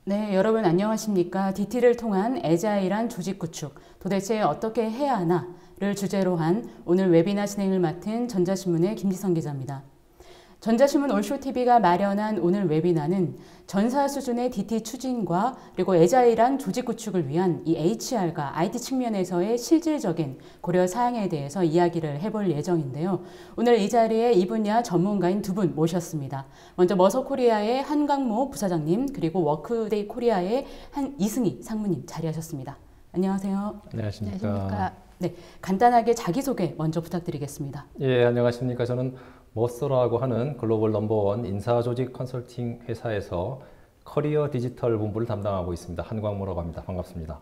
네, 여러분 안녕하십니까? DT를 통한 애자일한 조직 구축, 도대체 어떻게 해야 하나를 주제로 한 오늘 웨비나 진행을 맡은 전자신문의 김지성 기자입니다. 전자신문 올쇼TV가 마련한 오늘 웨비나는 전사 수준의 DT 추진과 그리고 애자일한 조직 구축을 위한 이 HR과 IT 측면에서의 실질적인 고려 사항에 대해서 이야기를 해볼 예정인데요. 오늘 이 자리에 이 분야 전문가인 두 분 모셨습니다. 먼저 머서코리아의 한광모 부사장님, 그리고 워크데이 코리아의 이승희 상무님 자리하셨습니다. 안녕하세요. 안녕하십니까. 네, 간단하게 자기소개 먼저 부탁드리겠습니다. 예, 안녕하십니까. 저는 머서라고 하는 글로벌 넘버원 인사조직 컨설팅 회사에서 커리어 디지털 본부를 담당하고 있습니다. 한광모라고 합니다. 반갑습니다.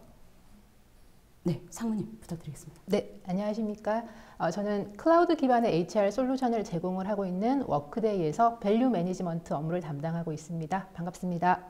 네, 상무님 부탁드리겠습니다. 네, 안녕하십니까. 저는 클라우드 기반의 HR 솔루션을 제공을 하고 있는 워크데이에서 밸류 매니지먼트 업무를 담당하고 있습니다. 반갑습니다.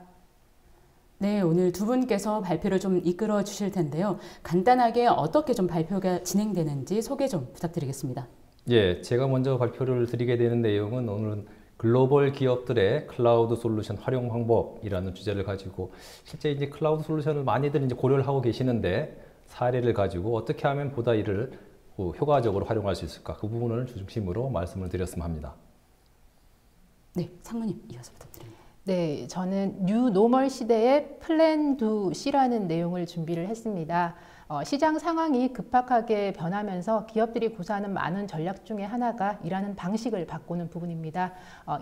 네, 오늘 두 분께서 발표를 좀 이끌어 주실 텐데요. 간단하게 어떻게 좀 발표가 진행되는지 소개 좀 부탁드리겠습니다. 예, 제가 먼저 발표를 드리게 되는 내용은 오늘은 글로벌 기업들의 클라우드 솔루션 활용 방법이라는 주제를 가지고 실제 이제 클라우드 솔루션을 많이들 이제 고려를 하고 계시는데 사례를 가지고 어떻게 하면 보다 이를 효과적으로 활용할 수 있을까 그 부분을 중심으로 말씀을 드렸으면 합니다. 네, 상무님 이어서 부탁드립니다. 네, 저는 뉴 노멀 시대의 플랜 두 C라는 내용을 준비를 했습니다. 시장 상황이 급박하게 변하면서 기업들이 고사하는 많은 전략 중에 하나가 일하는 방식을 바꾸는 부분입니다.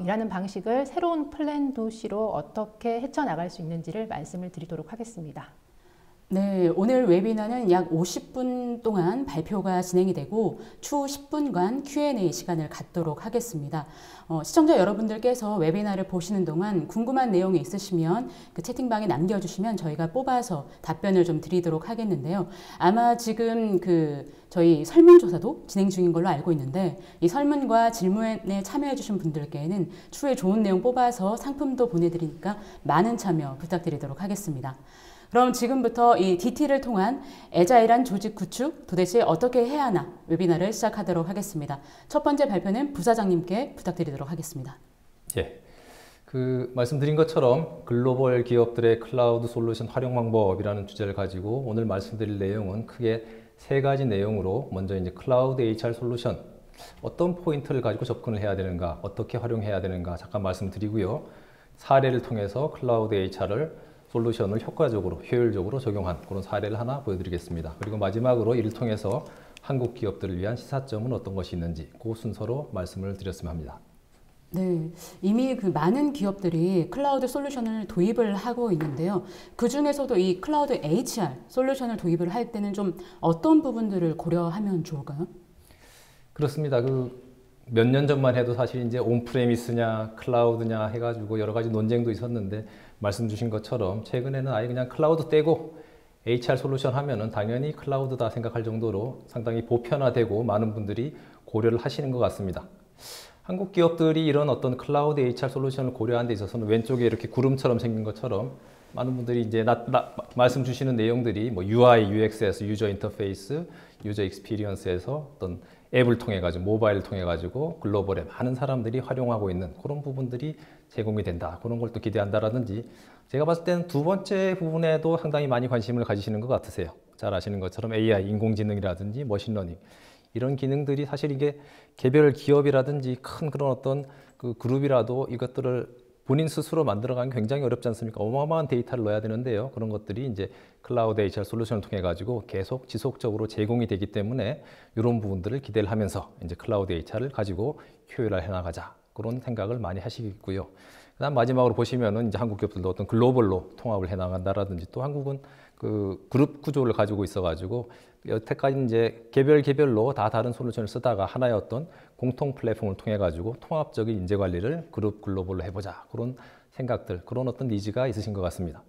일하는 방식을 새로운 플랜 두 C로 어떻게 헤쳐나갈 수 있는지를 말씀을 드리도록 하겠습니다. 네, 오늘 웨비나는 약 50분 동안 발표가 진행이 되고 추후 10분간 Q&A 시간을 갖도록 하겠습니다. 시청자 여러분들께서 웨비나를 보시는 동안 궁금한 내용이 있으시면 그 채팅방에 남겨주시면 저희가 뽑아서 답변을 좀 드리도록 하겠는데요. 아마 지금 저희 설문조사도 진행 중인 걸로 알고 있는데 이 설문과 질문에 참여해주신 분들께는 추후에 좋은 내용 뽑아서 상품도 보내드리니까 많은 참여 부탁드리도록 하겠습니다. 그럼 지금부터 이 DT를 통한 애자일한 조직 구축 도대체 어떻게 해야 하나 웨비나를 시작하도록 하겠습니다. 첫 번째 발표는 부사장님께 부탁드리도록 하겠습니다. 예, 말씀드린 것처럼 글로벌 기업들의 클라우드 솔루션 활용 방법이라는 주제를 가지고 오늘 말씀드릴 내용은 크게 세 가지 내용으로 먼저 이제 클라우드 HR 솔루션 어떤 포인트를 가지고 접근을 해야 되는가, 어떻게 활용해야 되는가 잠깐 말씀드리고요. 사례를 통해서 클라우드 HR을 솔루션을 효과적으로, 효율적으로 적용한 그런 사례를 하나 보여드리겠습니다. 그리고 마지막으로 이를 통해서 한국 기업들을 위한 시사점은 어떤 것이 있는지 그 순서로 말씀을 드렸으면 합니다. 네, 이미 많은 기업들이 클라우드 솔루션을 도입을 하고 있는데요. 그 중에서도 이 클라우드 HR 솔루션을 도입을 할 때는 좀 어떤 부분들을 고려하면 좋을까요? 그렇습니다. 몇 년 전만 해도 사실 이제 온프레미스냐 클라우드냐 해가지고 여러 가지 논쟁도 있었는데 말씀 주신 것처럼 최근에는 아예 그냥 클라우드 떼고 HR 솔루션 하면은 당연히 클라우드다 생각할 정도로 상당히 보편화되고 많은 분들이 고려를 하시는 것 같습니다. 한국 기업들이 이런 어떤 클라우드 HR 솔루션을 고려하는 데 있어서는 왼쪽에 이렇게 구름처럼 생긴 것처럼 많은 분들이 이제 말씀 주시는 내용들이 뭐 UI, UX에서 유저 인터페이스, 유저 익스피리언스에서 어떤 앱을 통해 가지고 모바일을 통해 가지고 글로벌에 많은 사람들이 활용하고 있는 그런 부분들이 제공이 된다. 그런 걸 또 기대한다라든지 제가 봤을 때는 두 번째 부분에도 상당히 많이 관심을 가지시는 것 같으세요. 잘 아시는 것처럼 AI, 인공지능이라든지 머신러닝 이런 기능들이 사실 이게 개별 기업이라든지 큰 그런 어떤 그룹이라도 이것들을 본인 스스로 만들어가기 굉장히 어렵지 않습니까? 어마어마한 데이터를 넣어야 되는데요. 그런 것들이 이제 클라우드 HR 솔루션을 통해 가지고 계속 지속적으로 제공이 되기 때문에 이런 부분들을 기대를 하면서 이제 클라우드 HR을 가지고 효율화해 나가자 그런 생각을 많이 하시고요. 그다음 마지막으로 보시면은 이제 한국 기업들도 어떤 글로벌로 통합을 해 나간다라든지 또 한국은 그룹 구조를 가지고 있어가지고 여태까지 이제 개별로 다 다른 솔루션을 쓰다가 하나의 어떤 공통 플랫폼을 통해 가지고 통합적인 인재 관리를 그룹 글로벌로 해보자 그런 생각들 그런 어떤 니즈가 있으신 것 같습니다.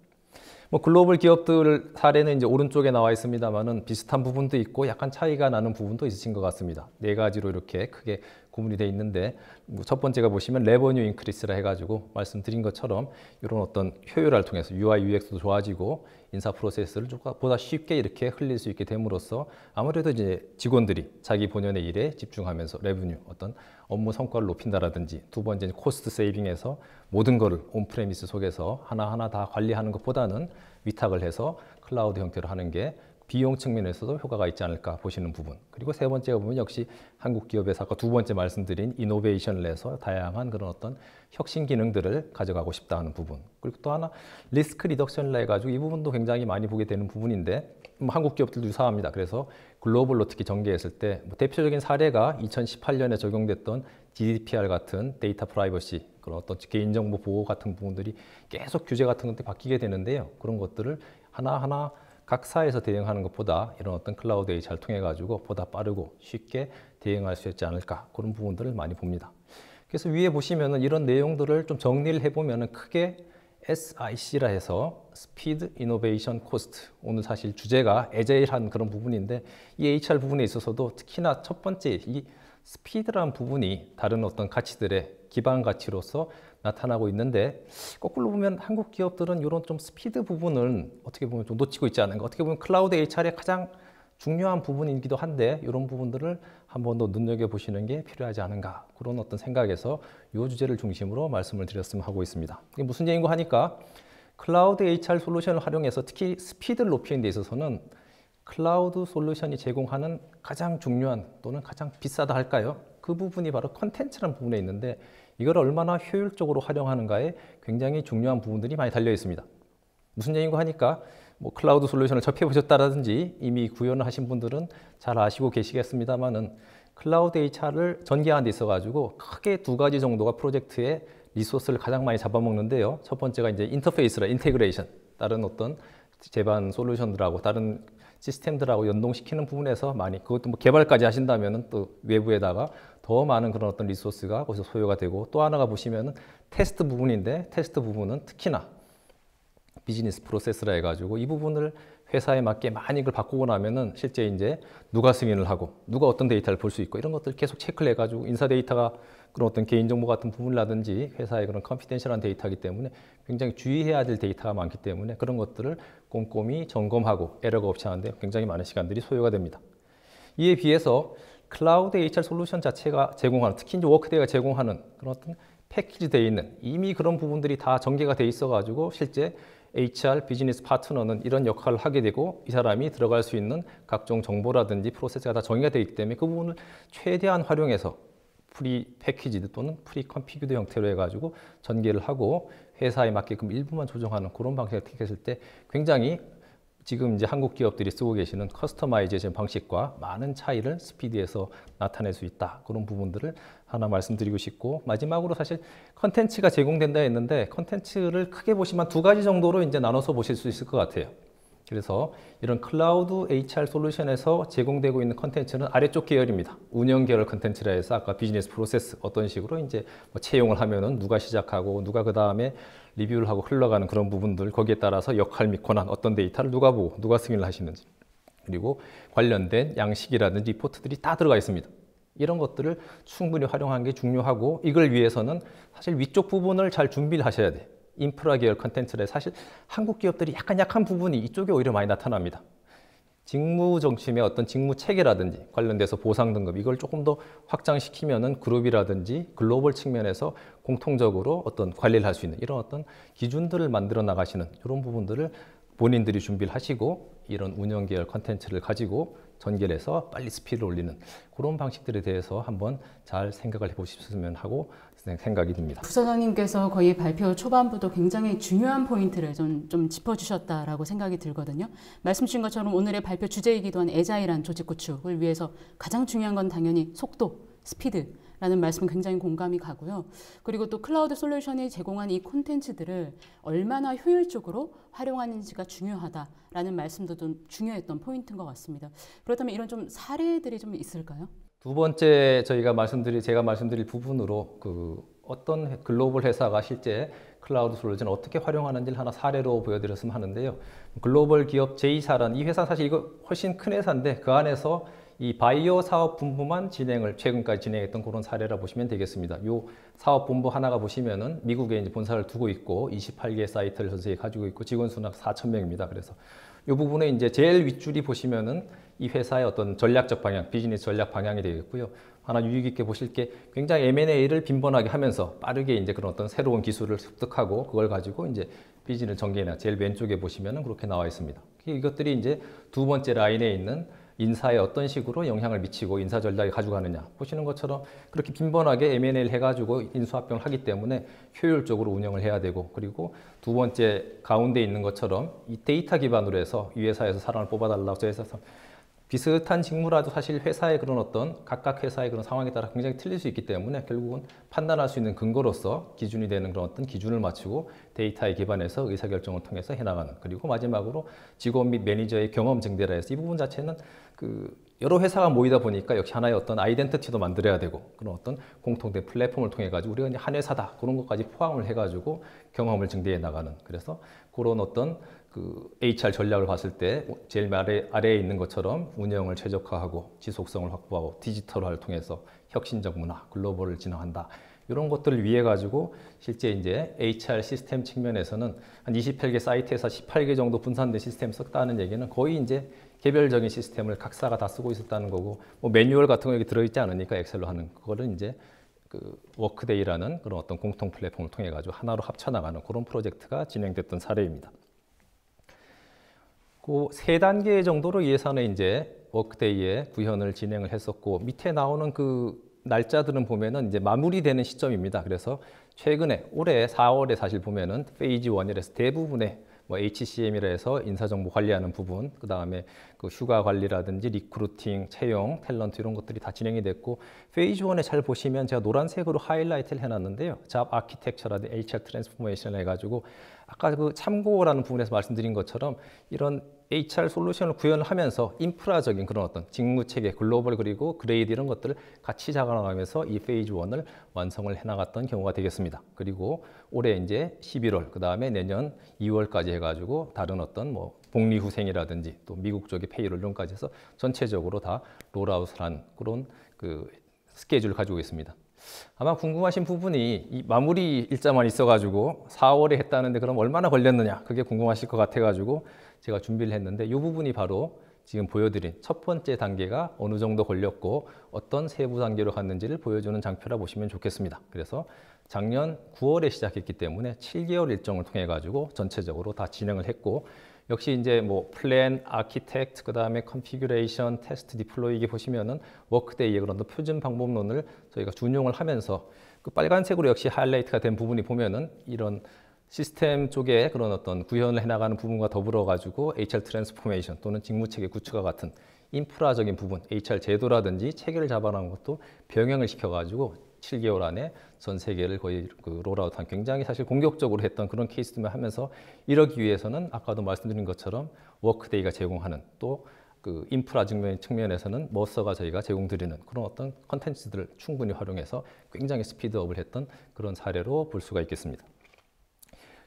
뭐 글로벌 기업들 사례는 이제 오른쪽에 나와 있습니다만은 비슷한 부분도 있고 약간 차이가 나는 부분도 있으신 것 같습니다. 네 가지로 이렇게 크게 구분이 되어 있는데 첫 번째가 보시면 레버뉴 인크리스라 해가지고 말씀드린 것처럼 이런 어떤 효율화를 통해서 UI, UX도 좋아지고 인사 프로세스를 보다 쉽게 이렇게 흘릴 수 있게 됨으로써 아무래도 이제 직원들이 자기 본연의 일에 집중하면서 레브뉴, 어떤 업무 성과를 높인다라든지, 두 번째는 코스트 세이빙에서 모든 거를 온프레미스 속에서 하나하나 다 관리하는 것보다는 위탁을 해서 클라우드 형태로 하는 게 비용 측면에서도 효과가 있지 않을까 보시는 부분. 그리고 세 번째가 보면 역시 한국 기업에서 아까 두 번째 말씀드린 이노베이션을 해서 다양한 그런 어떤 혁신 기능들을 가져가고 싶다 하는 부분. 그리고 또 하나 리스크 리덕션을 해가지고 이 부분도 굉장히 많이 보게 되는 부분인데 한국 기업들도 유사합니다. 그래서 글로벌로 특히 전개했을 때 대표적인 사례가 2018년에 적용됐던 GDPR 같은 데이터 프라이버시, 그런 어떤 개인정보 보호 같은 부분들이 계속 규제 같은 것들이 바뀌게 되는데요. 그런 것들을 하나하나 각 사에서 대응하는 것보다 이런 어떤 클라우드 HR을 통해 가지고 보다 빠르고 쉽게 대응할 수 있지 않을까, 그런 부분들을 많이 봅니다. 그래서 위에 보시면은 이런 내용들을 좀 정리를 해보면은 크게 SIC라 해서 Speed, Innovation, Cost. 오늘 사실 주제가 애자일한 그런 부분인데 이 HR 부분에 있어서도 특히나 첫 번째 이 스피드라는 부분이 다른 어떤 가치들의 기반 가치로서 나타나고 있는데, 거꾸로 보면 한국 기업들은 이런 좀 스피드 부분을 어떻게 보면 좀 놓치고 있지 않은가. 어떻게 보면 클라우드 HR의 가장 중요한 부분이기도 한데 이런 부분들을 한 번 더 눈여겨보시는 게 필요하지 않은가, 그런 어떤 생각에서 이 주제를 중심으로 말씀을 드렸으면 하고 있습니다. 이게 무슨 얘기인가 하니까 클라우드 HR 솔루션을 활용해서 특히 스피드를 높이는 데 있어서는 클라우드 솔루션이 제공하는 가장 중요한 또는 가장 비싸다 할까요? 그 부분이 바로 컨텐츠라는 부분에 있는데 이걸 얼마나 효율적으로 활용하는가에 굉장히 중요한 부분들이 많이 달려 있습니다. 무슨 얘기인가 하니까 뭐 클라우드 솔루션을 접해보셨다라든지 이미 구현을 하신 분들은 잘 아시고 계시겠습니다만은 클라우드 HR을 전개하는 데 있어가지고 크게 두 가지 정도가 프로젝트의 리소스를 가장 많이 잡아먹는데요. 첫 번째가 이제 인터페이스라 인테그레이션, 다른 어떤 제반 솔루션들하고 다른 시스템들하고 연동시키는 부분에서 많이, 그것도 뭐 개발까지 하신다면은 또 외부에다가 더 많은 그런 어떤 리소스가 거기서 소요가 되고, 또 하나가 보시면은 테스트 부분인데 테스트 부분은 특히나 비즈니스 프로세스라 해가지고 이 부분을 회사에 맞게 많이 이걸 바꾸고 나면은 실제 이제 누가 승인을 하고 누가 어떤 데이터를 볼 수 있고 이런 것들 계속 체크를 해가지고 인사 데이터가 그런 어떤 개인정보 같은 부분이라든지 회사의 그런 컨피덴셜한 데이터이기 때문에 굉장히 주의해야 될 데이터가 많기 때문에 그런 것들을 꼼꼼히 점검하고 에러가 없이 하는데 굉장히 많은 시간들이 소요가 됩니다. 이에 비해서 클라우드 HR 솔루션 자체가 제공하는, 특히 이제 워크데이가 제공하는 그런 어떤 패키지 되어 있는 이미 그런 부분들이 다 전개가 돼 있어 가지고 실제 HR 비즈니스 파트너는 이런 역할을 하게 되고 이 사람이 들어갈 수 있는 각종 정보라든지 프로세스가 다 정의가 되어 있기 때문에 그 부분을 최대한 활용해서 프리 패키지드 또는 프리 컨피규드 형태로 해가지고 전개를 하고 회사에 맞게끔 일부만 조정하는 그런 방식을 택했을 때 굉장히 지금 이제 한국 기업들이 쓰고 계시는 커스터마이제이션 방식과 많은 차이를 스피드에서 나타낼 수 있다. 그런 부분들을 하나 말씀드리고 싶고, 마지막으로 사실 컨텐츠가 제공된다 했는데 컨텐츠를 크게 보시면 두 가지 정도로 이제 나눠서 보실 수 있을 것 같아요. 그래서 이런 클라우드 HR 솔루션에서 제공되고 있는 컨텐츠는 아래쪽 계열입니다. 운영 계열 컨텐츠라 해서 아까 비즈니스 프로세스 어떤 식으로 이제 뭐 채용을 하면은 누가 시작하고 누가 그 다음에 리뷰를 하고 흘러가는 그런 부분들, 거기에 따라서 역할 및 권한, 어떤 데이터를 누가 보고 누가 승인을 하시는지, 그리고 관련된 양식이라든지 리포트들이 다 들어가 있습니다. 이런 것들을 충분히 활용하는 게 중요하고, 이걸 위해서는 사실 위쪽 부분을 잘 준비를 하셔야 돼. 인프라 계열 컨텐츠에 사실 한국 기업들이 약간 약한 부분이 이쪽에 오히려 많이 나타납니다. 직무 중심의 어떤 직무 체계라든지 관련돼서 보상 등급, 이걸 조금 더 확장시키면은 그룹이라든지 글로벌 측면에서 공통적으로 어떤 관리를 할 수 있는 이런 어떤 기준들을 만들어 나가시는 이런 부분들을 본인들이 준비를 하시고 이런 운영 계열 컨텐츠를 가지고 전개를 해서 빨리 스피드를 올리는 그런 방식들에 대해서 한번 잘 생각을 해보셨으면 하고 생각이 듭니다. 부사장님께서 거의 발표 초반부도 굉장히 중요한 포인트를 좀 짚어주셨다라고 생각이 들거든요. 말씀 주신 것처럼 오늘의 발표 주제이기도 한 애자일한 조직 구축을 위해서 가장 중요한 건 당연히 속도, 스피드라는 말씀은 굉장히 공감이 가고요. 그리고 또 클라우드 솔루션이 제공한 이 콘텐츠들을 얼마나 효율적으로 활용하는지가 중요하다라는 말씀도 좀 중요했던 포인트인 것 같습니다. 그렇다면 이런 좀 사례들이 좀 있을까요? 두 번째 제가 말씀드릴 부분으로 어떤 글로벌 회사가 실제 클라우드 솔루션을 어떻게 활용하는지를 하나 사례로 보여드렸으면 하는데요. 글로벌 기업 제이사라는 이 회사, 사실 이거 훨씬 큰 회사인데 그 안에서 이 바이오 사업 분부만 최근까지 진행했던 그런 사례라 보시면 되겠습니다. 이 사업 분부 하나가 보시면은 미국에 이제 본사를 두고 있고 28개 사이트를 전세에 가지고 있고 직원 수는 4,000명입니다. 그래서 이 부분에 이제 제일 윗줄이 보시면은 이 회사의 어떤 전략적 방향, 비즈니스 전략 방향이 되겠고요. 하나 유익 있게 보실 게 굉장히 M&A를 빈번하게 하면서 빠르게 이제 그런 어떤 새로운 기술을 습득하고 그걸 가지고 이제 비즈니스 전개나 제일 왼쪽에 보시면은 그렇게 나와 있습니다. 이것들이 이제 두 번째 라인에 있는 인사에 어떤 식으로 영향을 미치고 인사 전략에 가져가느냐 보시는 것처럼 그렇게 빈번하게 M&A를 해가지고 인수합병을 하기 때문에 효율적으로 운영을 해야 되고 그리고 두 번째 가운데 있는 것처럼 이 데이터 기반으로 해서 이 회사에서 사람을 뽑아달라고 해서 비슷한 직무라도 사실 회사의 그런 어떤 각각 회사의 그런 상황에 따라 굉장히 틀릴 수 있기 때문에 결국은 판단할 수 있는 근거로서 기준이 되는 그런 어떤 기준을 맞추고 데이터에 기반해서 의사결정을 통해서 해나가는 그리고 마지막으로 직원 및 매니저의 경험 증대라 해서 이 부분 자체는 여러 회사가 모이다 보니까 역시 하나의 어떤 아이덴티티도 만들어야 되고 그런 어떤 공통된 플랫폼을 통해 가지고 우리가 이제 한 회사다 그런 것까지 포함을 해 가지고 경험을 증대해 나가는 그래서 그런 어떤 HR 전략을 봤을 때 제일 아래에 있는 것처럼 운영을 최적화하고 지속성을 확보하고 디지털화를 통해서 혁신적 문화, 글로벌을 진화한다. 이런 것들을 위해 가지고 실제 이제 HR 시스템 측면에서는 한 28개 사이트에서 18개 정도 분산된 시스템을 썼다는 얘기는 거의 이제 개별적인 시스템을 각사가 다 쓰고 있었다는 거고 뭐 매뉴얼 같은 거 여기 들어있지 않으니까 엑셀로 하는 그거를 이제 워크데이라는 그런 어떤 공통 플랫폼을 통해 가지고 하나로 합쳐나가는 그런 프로젝트가 진행됐던 사례입니다. 그 세 단계 정도로 이 회사는 이제 워크데이에 구현을 진행을 했었고 밑에 나오는 그 날짜들은 보면은 이제 마무리되는 시점입니다. 그래서 최근에 올해 4월에 사실 보면은 페이지 1이라서 대부분의 뭐 HCM이라 해서 인사정보 관리하는 부분, 그 다음에 그 휴가 관리라든지 리크루팅, 채용, 탤런트 이런 것들이 다 진행이 됐고 페이지 1에 잘 보시면 제가 노란색으로 하이라이트를 해놨는데요. 잡 아키텍처라든지 HR 트랜스포메이션 해가지고 아까 그 참고라는 부분에서 말씀드린 것처럼 이런 HR 솔루션을 구현을 하면서 인프라적인 그런 어떤 직무체계, 글로벌 그리고 그레이드 이런 것들을 같이 잡아나가면서 이 페이지 1을 완성을 해나갔던 경우가 되겠습니다. 그리고 올해 이제 11월, 그 다음에 내년 2월까지 해가지고 다른 어떤 뭐 복리후생이라든지 또 미국 쪽의 페이롤 이런까지 해서 전체적으로 다 롤아웃을 한 그런 그 스케줄을 가지고 있습니다. 아마 궁금하신 부분이 이 마무리 일자만 있어가지고 4월에 했다는데 그럼 얼마나 걸렸느냐 그게 궁금하실 것 같아가지고 제가 준비를 했는데 이 부분이 바로 지금 보여드린 첫 번째 단계가 어느 정도 걸렸고 어떤 세부 단계로 갔는지를 보여주는 장표라 보시면 좋겠습니다. 그래서 작년 9월에 시작했기 때문에 7개월 일정을 통해 가지고 전체적으로 다 진행을 했고 역시 이제 뭐 플랜, 아키텍트, 그 다음에 컨피규레이션, 테스트, 디플로이 이게 보시면은 워크데이의 그런 표준 방법론을 저희가 준용을 하면서 그 빨간색으로 역시 하이라이트가 된 부분이 보면은 이런 시스템 쪽에 그런 어떤 구현을 해나가는 부분과 더불어 가지고 HR 트랜스포메이션 또는 직무체계 구축과 같은 인프라적인 부분, HR 제도라든지 체계를 잡아나가는 것도 병행을 시켜가지고 7개월 안에 전 세계를 거의 그 롤아웃한 굉장히 사실 공격적으로 했던 그런 케이스들만 하면서 이러기 위해서는 아까도 말씀드린 것처럼 워크데이가 제공하는 또 그 인프라 측면에서는 머서가 저희가 제공드리는 그런 어떤 컨텐츠들을 충분히 활용해서 굉장히 스피드업을 했던 그런 사례로 볼 수가 있겠습니다.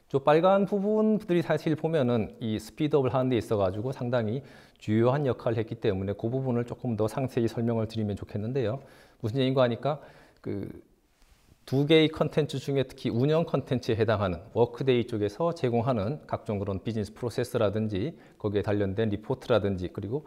저 빨간 부분들이 사실 보면은 이 스피드업을 하는 데 있어 가지고 상당히 주요한 역할을 했기 때문에 그 부분을 조금 더 상세히 설명을 드리면 좋겠는데요. 무슨 얘기인가 하니까 그 두 개의 컨텐츠 중에 특히 운영 컨텐츠에 해당하는 워크데이 쪽에서 제공하는 각종 그런 비즈니스 프로세스라든지 거기에 관련된 리포트라든지 그리고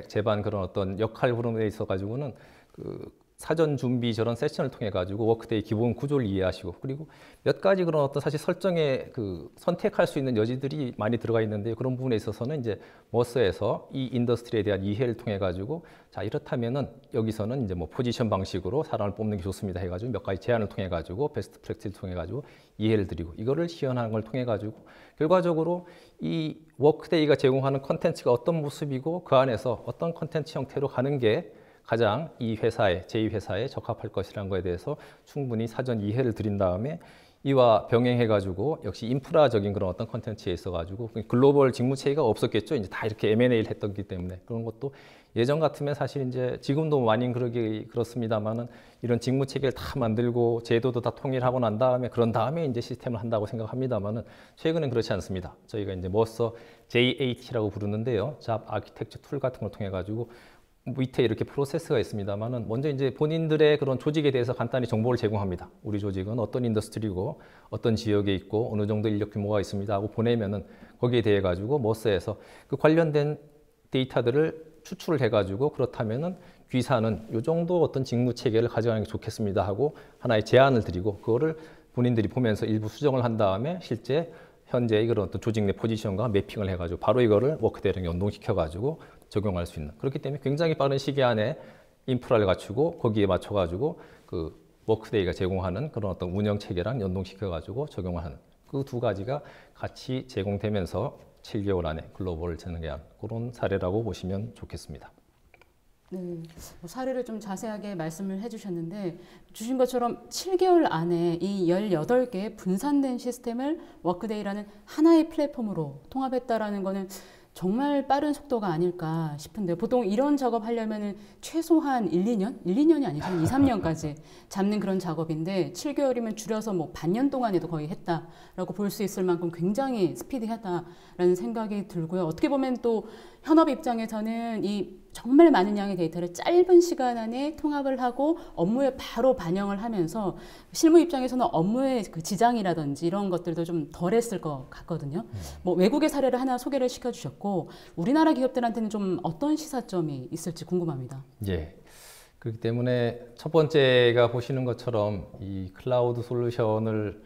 제반 그런 어떤 역할 흐름에 있어 가지고는 그 사전 준비 저런 세션을 통해 가지고 워크데이 기본 구조를 이해하시고 그리고 몇 가지 그런 어떤 사실 설정에 그 선택할 수 있는 여지들이 많이 들어가 있는데 그런 부분에 있어서는 이제 머스에서 이 인더스트리에 대한 이해를 통해 가지고 자 이렇다면은 여기서는 이제 뭐 포지션 방식으로 사람을 뽑는 게 좋습니다 해가지고 몇 가지 제안을 통해 가지고 베스트 프랙티스를 통해 가지고 이해를 드리고 이거를 시연하는 걸 통해 가지고 결과적으로 이 워크데이가 제공하는 컨텐츠가 어떤 모습이고 그 안에서 어떤 컨텐츠 형태로 가는 게 가장 이 회사에, 제2회사에 적합할 것이라는 것에 대해서 충분히 사전 이해를 드린 다음에 이와 병행해가지고 역시 인프라적인 그런 어떤 컨텐츠에 있어가지고 글로벌 직무체계가 없었겠죠. 이제 다 이렇게 M&A를 했던 기 때문에 그런 것도 예전 같으면 사실 이제 지금도 많이 그렇습니다만은 이런 직무체계를 다 만들고 제도도 다 통일하고 난 다음에 그런 다음에 이제 시스템을 한다고 생각합니다만은 최근엔 그렇지 않습니다. 저희가 이제 머서 JAT라고 부르는데요. 잡 아키텍처 툴 같은 걸 통해 가지고 밑에 이렇게 프로세스가 있습니다만은 먼저 이제 본인들의 그런 조직에 대해서 간단히 정보를 제공합니다. 우리 조직은 어떤 인더스트리고 어떤 지역에 있고 어느 정도 인력 규모가 있습니다 하고 보내면은 거기에 대해 가지고 머스에서 그 관련된 데이터들을 추출을 해가지고 그렇다면은 귀사는 이 정도 어떤 직무 체계를 가져가는 게 좋겠습니다 하고 하나의 제안을 드리고 그거를 본인들이 보면서 일부 수정을 한 다음에 실제 현재의 그런 어떤 조직 내 포지션과 매핑을 해가지고 바로 이거를 워크데이랑 연동시켜가지고 적용할 수 있는 그렇기 때문에 굉장히 빠른 시기 안에 인프라를 갖추고 거기에 맞춰가지고 그 워크데이가 제공하는 그런 어떤 운영 체계랑 연동시켜가지고 적용하는 그 두 가지가 같이 제공되면서 7개월 안에 글로벌을 전개한 그런 사례라고 보시면 좋겠습니다. 네, 사례를 좀 자세하게 말씀을 해주셨는데 주신 것처럼 7개월 안에 이 18개의 분산된 시스템을 워크데이라는 하나의 플랫폼으로 통합했다라는 거는 정말 빠른 속도가 아닐까 싶은데 보통 이런 작업 하려면 최소한 1, 2년? 1, 2년이 아니죠. 2, 3년까지 잡는 그런 작업인데 7개월이면 줄여서 뭐 반년 동안에도 거의 했다라고 볼 수 있을 만큼 굉장히 스피디하다라는 생각이 들고요. 어떻게 보면 또 현업 입장에서는 이 정말 많은 양의 데이터를 짧은 시간 안에 통합을 하고 업무에 바로 반영을 하면서 실무 입장에서는 업무의 그 지장이라든지 이런 것들도 좀 덜했을 것 같거든요. 뭐 외국의 사례를 하나 소개를 시켜주셨고 우리나라 기업들한테는 좀 어떤 시사점이 있을지 궁금합니다. 예. 그렇기 때문에 첫 번째가 보시는 것처럼 이 클라우드 솔루션을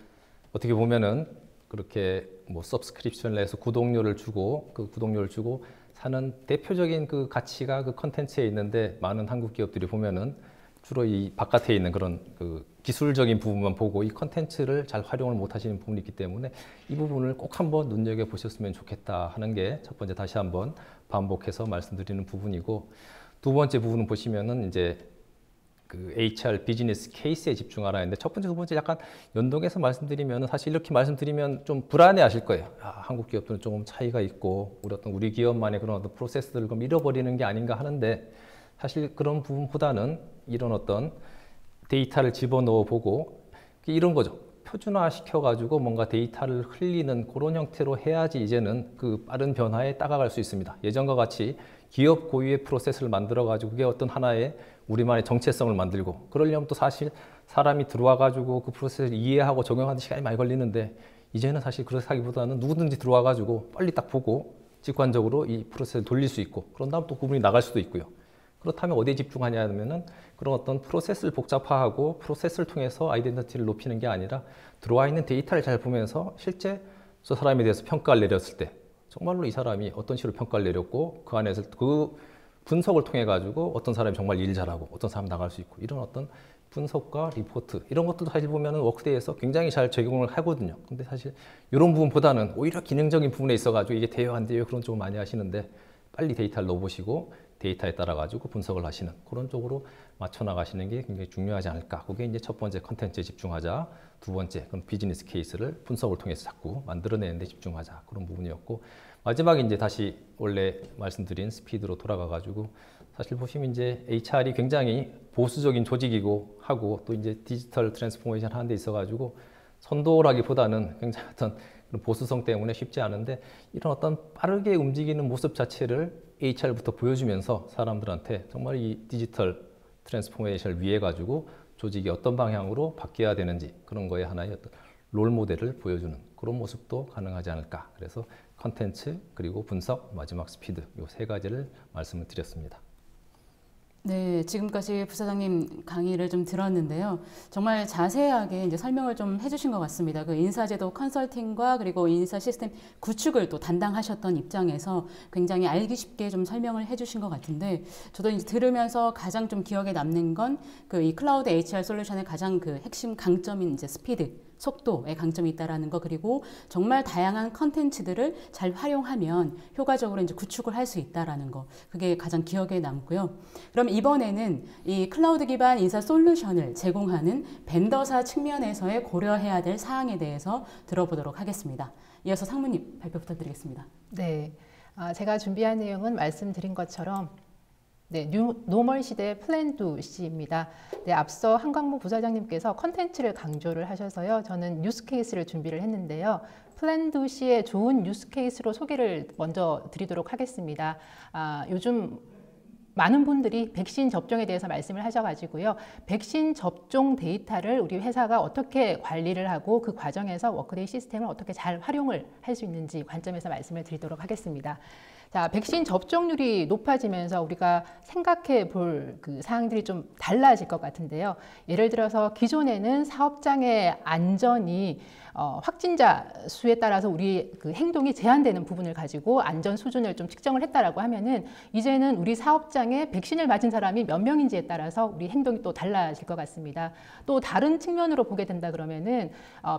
어떻게 보면은 그렇게 뭐 서브스크립션을 해서 구독료를 주고 그 구독료를 주고 사는 대표적인 그 가치가 그 컨텐츠에 있는데 많은 한국 기업들이 보면은 주로 이 바깥에 있는 그런 그 기술적인 부분만 보고 이 컨텐츠를 잘 활용을 못 하시는 부분이 있기 때문에 이 부분을 꼭 한번 눈여겨 보셨으면 좋겠다 하는 게 첫 번째 다시 한번 반복해서 말씀드리는 부분이고 두 번째 부분은 보시면은 이제 그 HR 비즈니스 케이스에 집중하라 했는데 첫 번째, 두 번째 약간 연동해서 말씀드리면 사실 이렇게 말씀드리면 좀 불안해 하실 거예요. 아, 한국 기업들은 조금 차이가 있고 우리 기업만의 그런 어떤 프로세스들을 좀 잃어버리는 게 아닌가 하는데 사실 그런 부분보다는 이런 어떤 데이터를 집어넣어 보고 이런 거죠. 표준화 시켜가지고 뭔가 데이터를 흘리는 그런 형태로 해야지 이제는 그 빠른 변화에 따라갈 수 있습니다. 예전과 같이 기업 고유의 프로세스를 만들어가지고 그게 어떤 하나의 우리만의 정체성을 만들고 그러려면 또 사실 사람이 들어와가지고 그 프로세스를 이해하고 적용하는 시간이 많이 걸리는데 이제는 사실 그렇게 하기보다는 누구든지 들어와가지고 빨리 딱 보고 직관적으로 이 프로세스를 돌릴 수 있고 그런 다음 또 그분이 나갈 수도 있고요. 그렇다면 어디에 집중하냐 하면은 그런 어떤 프로세스를 복잡화하고 프로세스를 통해서 아이덴티티를 높이는 게 아니라 들어와 있는 데이터를 잘 보면서 실제 저 사람에 대해서 평가를 내렸을 때 정말로 이 사람이 어떤 식으로 평가를 내렸고 그 안에서 그 분석을 통해 가지고 어떤 사람이 정말 일 잘하고 어떤 사람 나갈 수 있고 이런 어떤 분석과 리포트 이런 것도 사실 보면은 워크데이에서 굉장히 잘 적용을 하거든요. 근데 사실 이런 부분보다는 오히려 기능적인 부분에 있어 가지고 이게 돼요 안 돼요 그런 쪽을 많이 하시는데 빨리 데이터를 넣어보시고 데이터에 따라 가지고 분석을 하시는 그런 쪽으로 맞춰 나가시는 게 굉장히 중요하지 않을까. 그게 이제 첫 번째 컨텐츠에 집중하자. 두 번째 그런 비즈니스 케이스를 분석을 통해서 자꾸 만들어내는 데 집중하자. 그런 부분이었고 마지막에 이제 다시 원래 말씀드린 스피드로 돌아가 가지고 사실 보시면 이제 HR이 굉장히 보수적인 조직이고 하고 또 이제 디지털 트랜스포메이션 하는 데 있어 가지고 선도라기보다는 굉장히 어떤 보수성 때문에 쉽지 않은데 이런 어떤 빠르게 움직이는 모습 자체를 HR부터 보여주면서 사람들한테 정말 이 디지털 트랜스포메이션을 위해 가지고 조직이 어떤 방향으로 바뀌어야 되는지 그런 거에 하나의 어떤 롤 모델을 보여주는 그런 모습도 가능하지 않을까. 그래서 컨텐츠 그리고 분석 마지막 스피드 이 세 가지를 말씀을 드렸습니다. 네, 지금까지 부사장님 강의를 좀 들었는데요. 정말 자세하게 이제 설명을 좀 해주신 것 같습니다. 그 인사제도 컨설팅과 그리고 인사 시스템 구축을 또 담당하셨던 입장에서 굉장히 알기 쉽게 좀 설명을 해주신 것 같은데, 저도 이제 들으면서 가장 좀 기억에 남는 건 그 이 클라우드 HR 솔루션의 가장 그 핵심 강점인 이제 스피드, 속도의 강점이 있다라는 거, 그리고 정말 다양한 컨텐츠들을 잘 활용하면 효과적으로 이제 구축을 할 수 있다라는 거, 그게 가장 기억에 남고요. 그럼 이번에는 이 클라우드 기반 인사 솔루션을 제공하는 벤더사 측면에서의 고려해야 될 사항에 대해서 들어보도록 하겠습니다. 이어서 상무님 발표 부탁드리겠습니다. 네, 제가 준비한 내용은 말씀드린 것처럼 네, 뉴 노멀 시대의 플랜2 C입니다. 네, 앞서 한광무 부사장님께서 컨텐츠를 강조를 하셔서요. 저는 뉴스 케이스를 준비를 했는데요. 플랜2 C의 좋은 뉴스 케이스로 소개를 먼저 드리도록 하겠습니다. 요즘 많은 분들이 백신 접종에 대해서 말씀을 하셔가지고요. 백신 접종 데이터를 우리 회사가 어떻게 관리를 하고 그 과정에서 워크데이 시스템을 어떻게 잘 활용을 할 수 있는지 관점에서 말씀을 드리도록 하겠습니다. 자, 백신 접종률이 높아지면서 우리가 생각해 볼 그 사항들이 좀 달라질 것 같은데요. 예를 들어서 기존에는 사업장의 안전이 확진자 수에 따라서 우리 그 행동이 제한되는 부분을 가지고 안전 수준을 좀 측정을 했다라고 하면은 이제는 우리 사업장에 백신을 맞은 사람이 몇 명인지에 따라서 우리 행동이 또 달라질 것 같습니다. 또 다른 측면으로 보게 된다 그러면은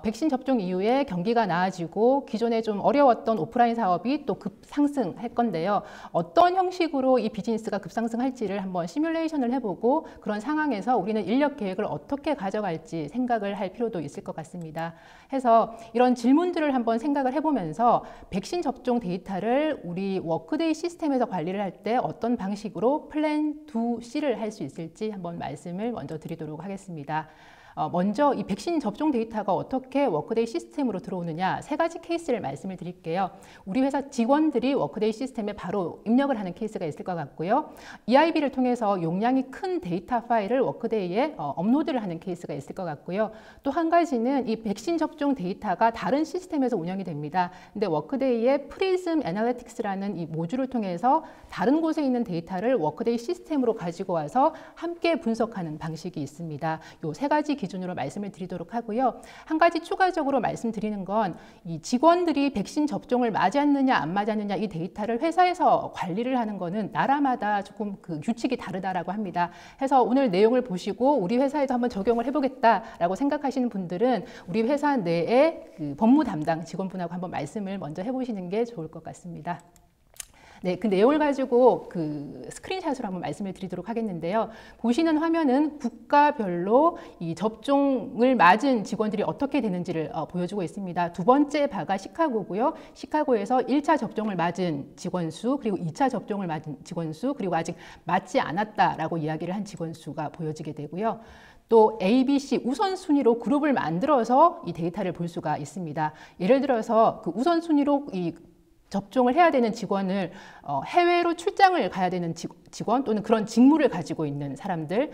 백신 접종 이후에 경기가 나아지고 기존에 좀 어려웠던 오프라인 사업이 또 급상승할 건데요. 어떤 형식으로 이 비즈니스가 급상승할지를 한번 시뮬레이션을 해보고 그런 상황에서 우리는 인력 계획을 어떻게 가져갈지 생각을 할 필요도 있을 것 같습니다. 해서 이런 질문들을 한번 생각을 해보면서 백신 접종 데이터를 우리 워크데이 시스템에서 관리를 할 때 어떤 방식으로 플랜 2C를 할 수 있을지 한번 말씀을 먼저 드리도록 하겠습니다. 먼저 이 백신 접종 데이터가 어떻게 워크데이 시스템으로 들어오느냐 3가지 케이스를 말씀을 드릴게요. 우리 회사 직원들이 워크데이 시스템에 바로 입력을 하는 케이스가 있을 것 같고요. EIB를 통해서 용량이 큰 데이터 파일을 워크데이에 업로드를 하는 케이스가 있을 것 같고요. 또 한 가지는 이 백신 접종 데이터가 다른 시스템에서 운영이 됩니다. 근데 워크데이의 프리즘 애널리틱스라는 이 모듈을 통해서 다른 곳에 있는 데이터를 워크데이 시스템으로 가지고 와서 함께 분석하는 방식이 있습니다. 요 3가지 기준으로 말씀을 드리도록 하고요. 한 가지 추가적으로 말씀드리는 건 이 직원들이 백신 접종을 맞았느냐 안 맞았느냐 이 데이터를 회사에서 관리를 하는 거는 나라마다 조금 그 규칙이 다르다라고 합니다. 해서 오늘 내용을 보시고 우리 회사에도 한번 적용을 해보겠다라고 생각하시는 분들은 우리 회사 내에 그 법무 담당 직원분하고 한번 말씀을 먼저 해보시는 게 좋을 것 같습니다. 네, 그 내용을 가지고 그 스크린샷으로 한번 말씀을 드리도록 하겠는데요. 보시는 화면은 국가별로 이 접종을 맞은 직원들이 어떻게 되는지를 보여주고 있습니다. 두 번째 바가 시카고고요. 시카고에서 1차 접종을 맞은 직원 수, 그리고 2차 접종을 맞은 직원 수, 그리고 아직 맞지 않았다라고 이야기를 한 직원 수가 보여지게 되고요. 또 A, B, C 우선순위로 그룹을 만들어서 이 데이터를 볼 수가 있습니다. 예를 들어서 그 우선순위로 이 접종을 해야 되는 직원을 해외로 출장을 가야 되는 직원 또는 그런 직무를 가지고 있는 사람들,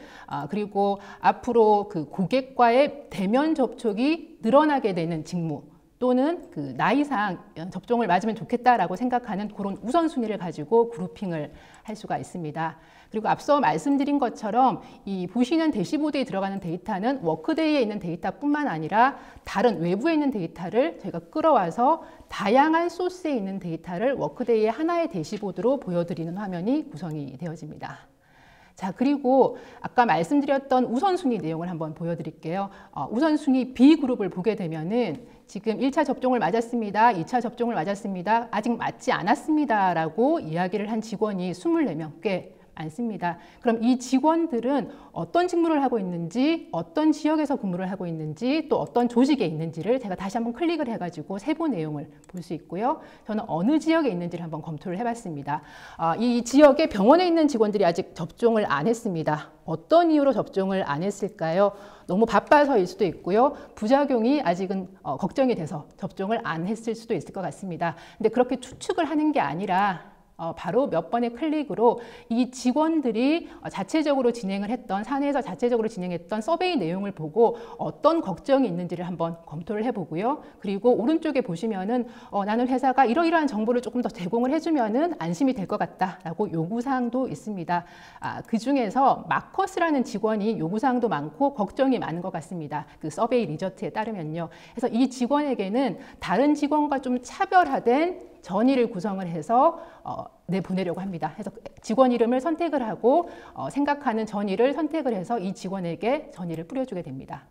그리고 앞으로 그 고객과의 대면 접촉이 늘어나게 되는 직무 또는 그 나이상 접종을 맞으면 좋겠다라고 생각하는 그런 우선순위를 가지고 그룹핑을 할 수가 있습니다. 그리고 앞서 말씀드린 것처럼 이 보시는 대시보드에 들어가는 데이터는 워크데이에 있는 데이터뿐만 아니라 다른 외부에 있는 데이터를 저희가 끌어와서 다양한 소스에 있는 데이터를 워크데이의 하나의 대시보드로 보여드리는 화면이 구성이 되어집니다. 자, 그리고 아까 말씀드렸던 우선순위 내용을 한번 보여드릴게요. 우선순위 B그룹을 보게 되면은 지금 1차 접종을 맞았습니다. 2차 접종을 맞았습니다. 아직 맞지 않았습니다. 라고 이야기를 한 직원이 24명 꽤 많습니다. 그럼 이 직원들은 어떤 직무를 하고 있는지, 어떤 지역에서 근무를 하고 있는지, 또 어떤 조직에 있는지를 제가 다시 한번 클릭을 해가지고 세부 내용을 볼 수 있고요. 저는 어느 지역에 있는지를 한번 검토를 해봤습니다. 이 지역에 병원에 있는 직원들이 아직 접종을 안 했습니다. 어떤 이유로 접종을 안 했을까요? 너무 바빠서일 수도 있고요. 부작용이 아직은 걱정이 돼서 접종을 안 했을 수도 있을 것 같습니다. 근데 그렇게 추측을 하는 게 아니라 바로 몇 번의 클릭으로 이 직원들이 자체적으로 진행을 했던 사내에서 자체적으로 진행했던 서베이 내용을 보고 어떤 걱정이 있는지를 한번 검토를 해보고요. 그리고 오른쪽에 보시면은 나는 회사가 이러이러한 정보를 조금 더 제공을 해주면은 안심이 될 것 같다라고 요구사항도 있습니다. 그 중에서 마커스라는 직원이 요구사항도 많고 걱정이 많은 것 같습니다. 그 서베이 리저트에 따르면요. 그래서 이 직원에게는 다른 직원과 좀 차별화된 전의를 구성을 해서 내보내려고 합니다. 그래서 직원 이름을 선택을 하고 생각하는 전의를 선택을 해서 이 직원에게 전의를 뿌려주게 됩니다.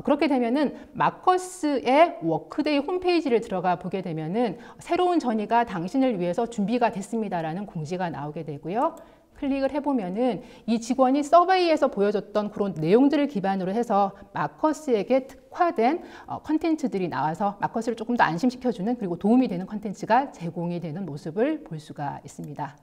그렇게 되면은 마커스의 워크데이 홈페이지를 들어가 보게 되면은 새로운 전의가 당신을 위해서 준비가 됐습니다라는 공지가 나오게 되고요. 클릭을 해보면은 이 직원이 서베이에서 보여줬던 그런 내용들을 기반으로 해서 마커스에게 특화된 컨텐츠들이 나와서 마커스를 조금 더 안심시켜주는 그리고 도움이 되는 컨텐츠가 제공이 되는 모습을 볼 수가 있습니다.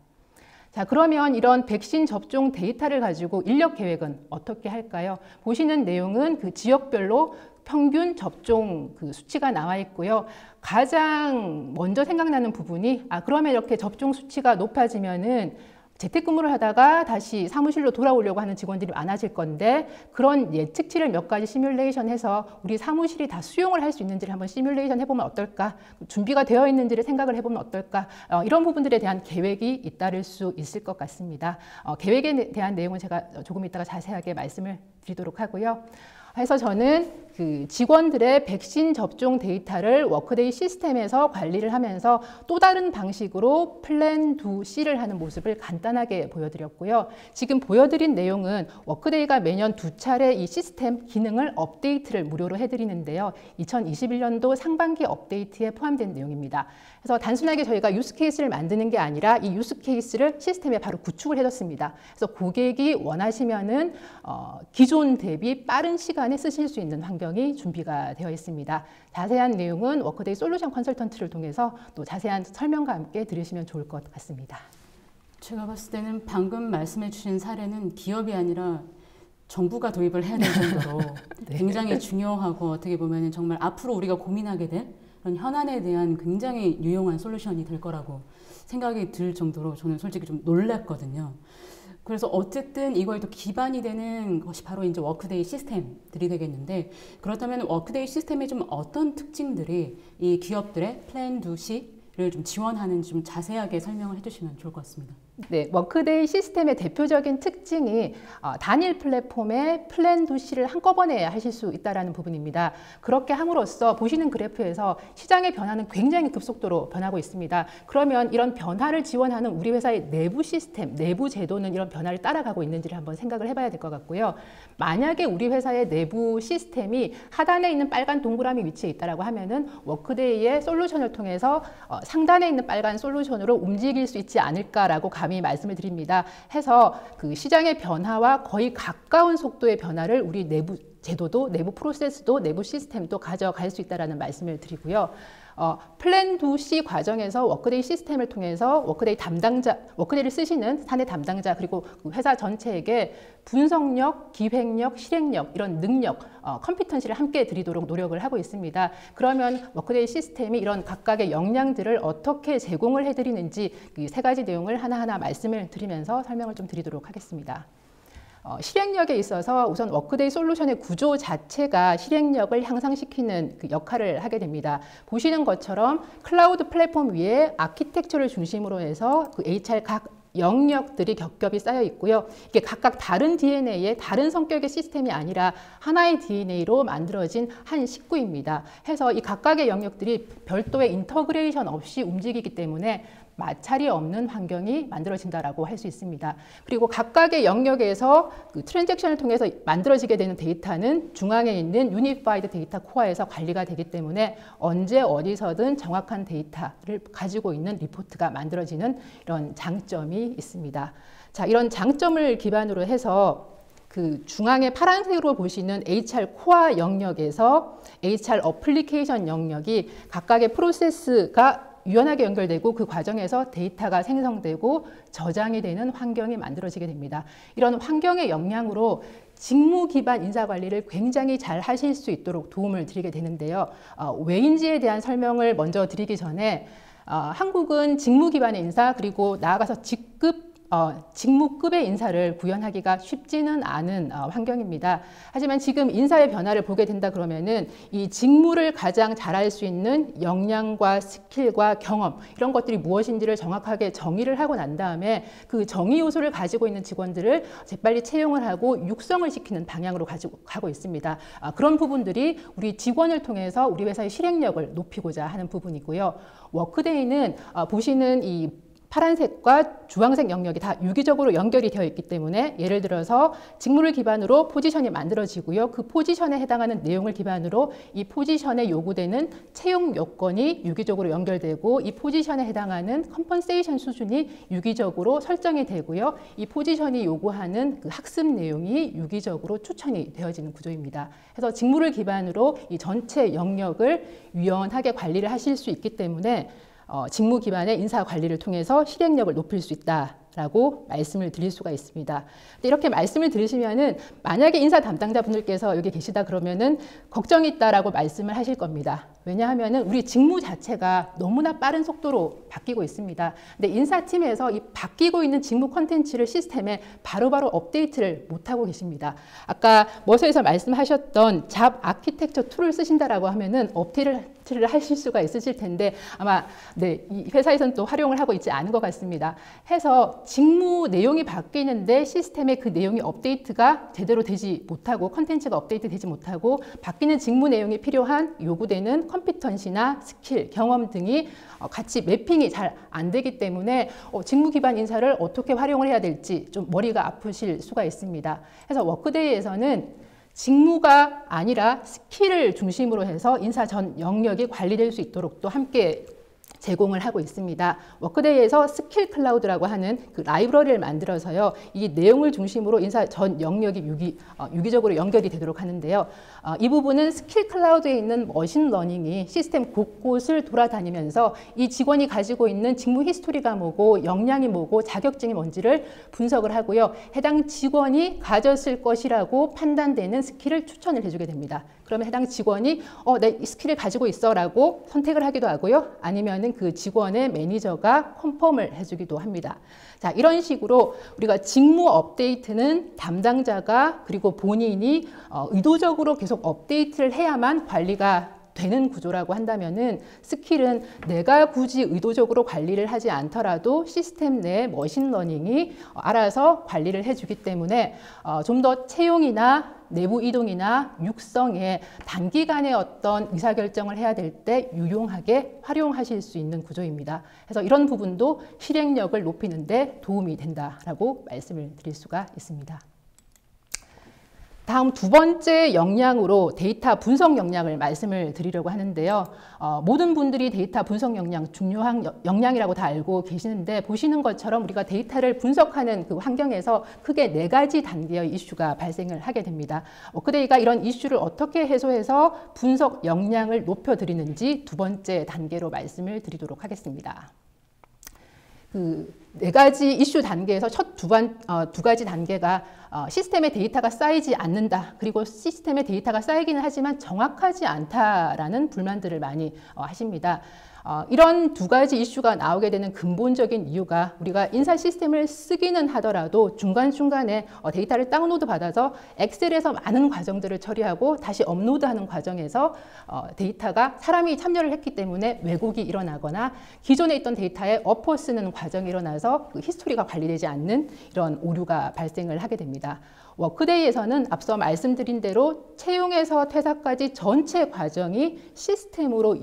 자, 그러면 이런 백신 접종 데이터를 가지고 인력 계획은 어떻게 할까요? 보시는 내용은 그 지역별로 평균 접종 그 수치가 나와 있고요. 가장 먼저 생각나는 부분이 그러면 이렇게 접종 수치가 높아지면은 재택근무를 하다가 다시 사무실로 돌아오려고 하는 직원들이 많아질 건데 그런 예측치를 몇 가지 시뮬레이션해서 우리 사무실이 다 수용을 할 수 있는지를 한번 시뮬레이션 해보면 어떨까, 준비가 되어 있는지를 생각을 해보면 어떨까, 이런 부분들에 대한 계획이 잇따를 수 있을 것 같습니다. 계획에 대한 내용은 제가 조금 이따가 자세하게 말씀을 드리도록 하고요. 해서 저는 그 직원들의 백신 접종 데이터를 워크데이 시스템에서 관리를 하면서 또 다른 방식으로 플랜 2C를 하는 모습을 간단하게 보여드렸고요. 지금 보여드린 내용은 워크데이가 매년 2차례 이 시스템 기능을 업데이트를 무료로 해드리는데요. 2021년도 상반기 업데이트에 포함된 내용입니다. 그래서 단순하게 저희가 유스케이스를 만드는 게 아니라 이 유스케이스를 시스템에 바로 구축을 해뒀습니다. 그래서 고객이 원하시면은 기존 대비 빠른 시간에 쓰실 수 있는 환경이 준비가 되어 있습니다. 자세한 내용은 워크데이 솔루션 컨설턴트를 통해서 또 자세한 설명과 함께 들으시면 좋을 것 같습니다. 제가 봤을 때는 방금 말씀해 주신 사례는 기업이 아니라 정부가 도입을 해야 될 정도로 네. 굉장히 중요하고 어떻게 보면 정말 앞으로 우리가 고민하게 될 그런 현안에 대한 굉장히 유용한 솔루션이 될 거라고 생각이 들 정도로 저는 솔직히 좀 놀랐거든요. 그래서 어쨌든 이거에 또 기반이 되는 것이 바로 이제 워크데이 시스템들이 되겠는데, 그렇다면 워크데이 시스템의 좀 어떤 특징들이 이 기업들의 플랜 2C를 좀 지원하는지 좀 자세하게 설명을 해주시면 좋을 것 같습니다. 네, 워크데이 시스템의 대표적인 특징이 단일 플랫폼에 플랜 2C를 한꺼번에 하실 수 있다는 부분입니다. 그렇게 함으로써 보시는 그래프에서 시장의 변화는 굉장히 급속도로 변하고 있습니다. 그러면 이런 변화를 지원하는 우리 회사의 내부 시스템, 내부 제도는 이런 변화를 따라가고 있는지를 한번 생각을 해봐야 될 것 같고요. 만약에 우리 회사의 내부 시스템이 하단에 있는 빨간 동그라미 위치에 있다고 하면은 워크데이의 솔루션을 통해서 상단에 있는 빨간 솔루션으로 움직일 수 있지 않을까라고 감히 말씀을 드립니다. 해서 그 시장의 변화와 거의 가까운 속도의 변화를 우리 내부 제도도, 내부 프로세스도, 내부 시스템도 가져갈 수 있다는 말씀을 드리고요. 플랜 2C 과정에서 워크데이 시스템을 통해서 워크데이 담당자, 워크데이를 쓰시는 사내 담당자 그리고 회사 전체에게 분석력, 기획력, 실행력 이런 능력, 컴피턴시를 함께 드리도록 노력을 하고 있습니다. 그러면 워크데이 시스템이 이런 각각의 역량들을 어떻게 제공을 해드리는지 이 세 가지 내용을 하나하나 말씀을 드리면서 설명을 좀 드리도록 하겠습니다. 실행력에 있어서 우선 워크데이 솔루션의 구조 자체가 실행력을 향상시키는 그 역할을 하게 됩니다. 보시는 것처럼 클라우드 플랫폼 위에 아키텍처를 중심으로 해서 그 HR 각 영역들이 겹겹이 쌓여 있고요. 이게 각각 다른 DNA의 다른 성격의 시스템이 아니라 하나의 DNA로 만들어진 한 식구입니다. 해서 이 각각의 영역들이 별도의 인터그레이션 없이 움직이기 때문에 마찰이 없는 환경이 만들어진다라고 할 수 있습니다. 그리고 각각의 영역에서 그 트랜잭션을 통해서 만들어지게 되는 데이터는 중앙에 있는 유니파이드 데이터 코어에서 관리가 되기 때문에 언제 어디서든 정확한 데이터를 가지고 있는 리포트가 만들어지는 이런 장점이 있습니다. 자, 이런 장점을 기반으로 해서 그 중앙에 파란색으로 보시는 HR 코어 영역에서 HR 어플리케이션 영역이 각각의 프로세스가 유연하게 연결되고 그 과정에서 데이터가 생성되고 저장이 되는 환경이 만들어지게 됩니다. 이런 환경의 역량으로 직무 기반 인사 관리를 굉장히 잘 하실 수 있도록 도움을 드리게 되는데요. 왜인지에 대한 설명을 먼저 드리기 전에 한국은 직무 기반의 인사 그리고 나아가서 직무급의 인사를 구현하기가 쉽지는 않은 환경입니다. 하지만 지금 인사의 변화를 보게 된다 그러면은 이 직무를 가장 잘할 수 있는 역량과 스킬과 경험 이런 것들이 무엇인지를 정확하게 정의를 하고 난 다음에 그 정의 요소를 가지고 있는 직원들을 재빨리 채용을 하고 육성을 시키는 방향으로 가고 있습니다. 그런 부분들이 우리 직원을 통해서 우리 회사의 실행력을 높이고자 하는 부분이고요. 워크데이는 보시는 이 파란색과 주황색 영역이 다 유기적으로 연결이 되어 있기 때문에 예를 들어서 직무를 기반으로 포지션이 만들어지고요. 그 포지션에 해당하는 내용을 기반으로 이 포지션에 요구되는 채용 요건이 유기적으로 연결되고 이 포지션에 해당하는 컴펀세이션 수준이 유기적으로 설정이 되고요. 이 포지션이 요구하는 그 학습 내용이 유기적으로 추천이 되어지는 구조입니다. 그래서 직무를 기반으로 이 전체 영역을 유연하게 관리를 하실 수 있기 때문에 직무 기반의 인사 관리를 통해서 실행력을 높일 수 있다라고 말씀을 드릴 수가 있습니다. 근데 이렇게 말씀을 들으시면은 만약에 인사 담당자 분들께서 여기 계시다 그러면은 걱정이 있다라고 말씀을 하실 겁니다. 왜냐하면 우리 직무 자체가 너무나 빠른 속도로 바뀌고 있습니다. 근데 인사팀에서 이 바뀌고 있는 직무 콘텐츠를 시스템에 바로바로 업데이트를 못하고 계십니다. 아까 머서에서 말씀하셨던 잡 아키텍처 툴을 쓰신다라고 하면은 업데이트를 하실 수가 있으실 텐데 아마 네, 이 회사에서는 또 활용을 하고 있지 않은 것 같습니다. 해서 직무 내용이 바뀌는데 시스템에 그 내용이 업데이트가 제대로 되지 못하고 콘텐츠가 업데이트 되지 못하고 바뀌는 직무 내용이 필요한 요구되는 컴피턴시나 스킬, 경험 등이 같이 매핑이 잘 안 되기 때문에 직무 기반 인사를 어떻게 활용을 해야 될지 좀 머리가 아프실 수가 있습니다. 그래서 워크데이에서는 직무가 아니라 스킬을 중심으로 해서 인사 전 영역이 관리될 수 있도록 또 함께 제공을 하고 있습니다. 워크데이에서 스킬 클라우드라고 하는 그 라이브러리를 만들어서요. 이 내용을 중심으로 인사 전 영역이 유기적으로 연결이 되도록 하는데요. 이 부분은 스킬 클라우드에 있는 머신러닝이 시스템 곳곳을 돌아다니면서 이 직원이 가지고 있는 직무 히스토리가 뭐고 역량이 뭐고 자격증이 뭔지를 분석을 하고요. 해당 직원이 가졌을 것이라고 판단되는 스킬을 추천을 해주게 됩니다. 그러면 해당 직원이 내 이 스킬을 가지고 있어라고 선택을 하기도 하고요. 아니면은 그 직원의 매니저가 컨펌을 해주기도 합니다. 자, 이런 식으로 우리가 직무 업데이트는 담당자가 그리고 본인이 의도적으로 계속 업데이트를 해야만 관리가 되는 구조라고 한다면은 스킬은 내가 굳이 의도적으로 관리를 하지 않더라도 시스템 내 머신러닝이 알아서 관리를 해주기 때문에 좀 더 채용이나 내부 이동이나 육성에 단기간에 어떤 의사결정을 해야 될 때 유용하게 활용하실 수 있는 구조입니다. 그래서 이런 부분도 실행력을 높이는 데 도움이 된다라고 말씀을 드릴 수가 있습니다. 다음 두 번째 역량으로 데이터 분석 역량을 말씀을 드리려고 하는데요. 모든 분들이 데이터 분석 역량 중요한 역량이라고 다 알고 계시는데 보시는 것처럼 우리가 데이터를 분석하는 그 환경에서 크게 4가지 단계의 이슈가 발생을 하게 됩니다. 워크데이가 이런 이슈를 어떻게 해소해서 분석 역량을 높여드리는지 두 번째 단계로 말씀을 드리도록 하겠습니다. 그 4가지 이슈 단계에서 첫 두 가지 단계가 시스템에 데이터가 쌓이지 않는다. 그리고 시스템에 데이터가 쌓이기는 하지만 정확하지 않다라는 불만들을 많이 하십니다. 이런 두 가지 이슈가 나오게 되는 근본적인 이유가 우리가 인사 시스템을 쓰기는 하더라도 중간중간에 데이터를 다운로드 받아서 엑셀에서 많은 과정들을 처리하고 다시 업로드하는 과정에서 데이터가 사람이 참여를 했기 때문에 왜곡이 일어나거나 기존에 있던 데이터에 엎어 쓰는 과정이 일어나서 그 히스토리가 관리되지 않는 이런 오류가 발생을 하게 됩니다. 워크데이에서는 앞서 말씀드린 대로 채용에서 퇴사까지 전체 과정이 시스템으로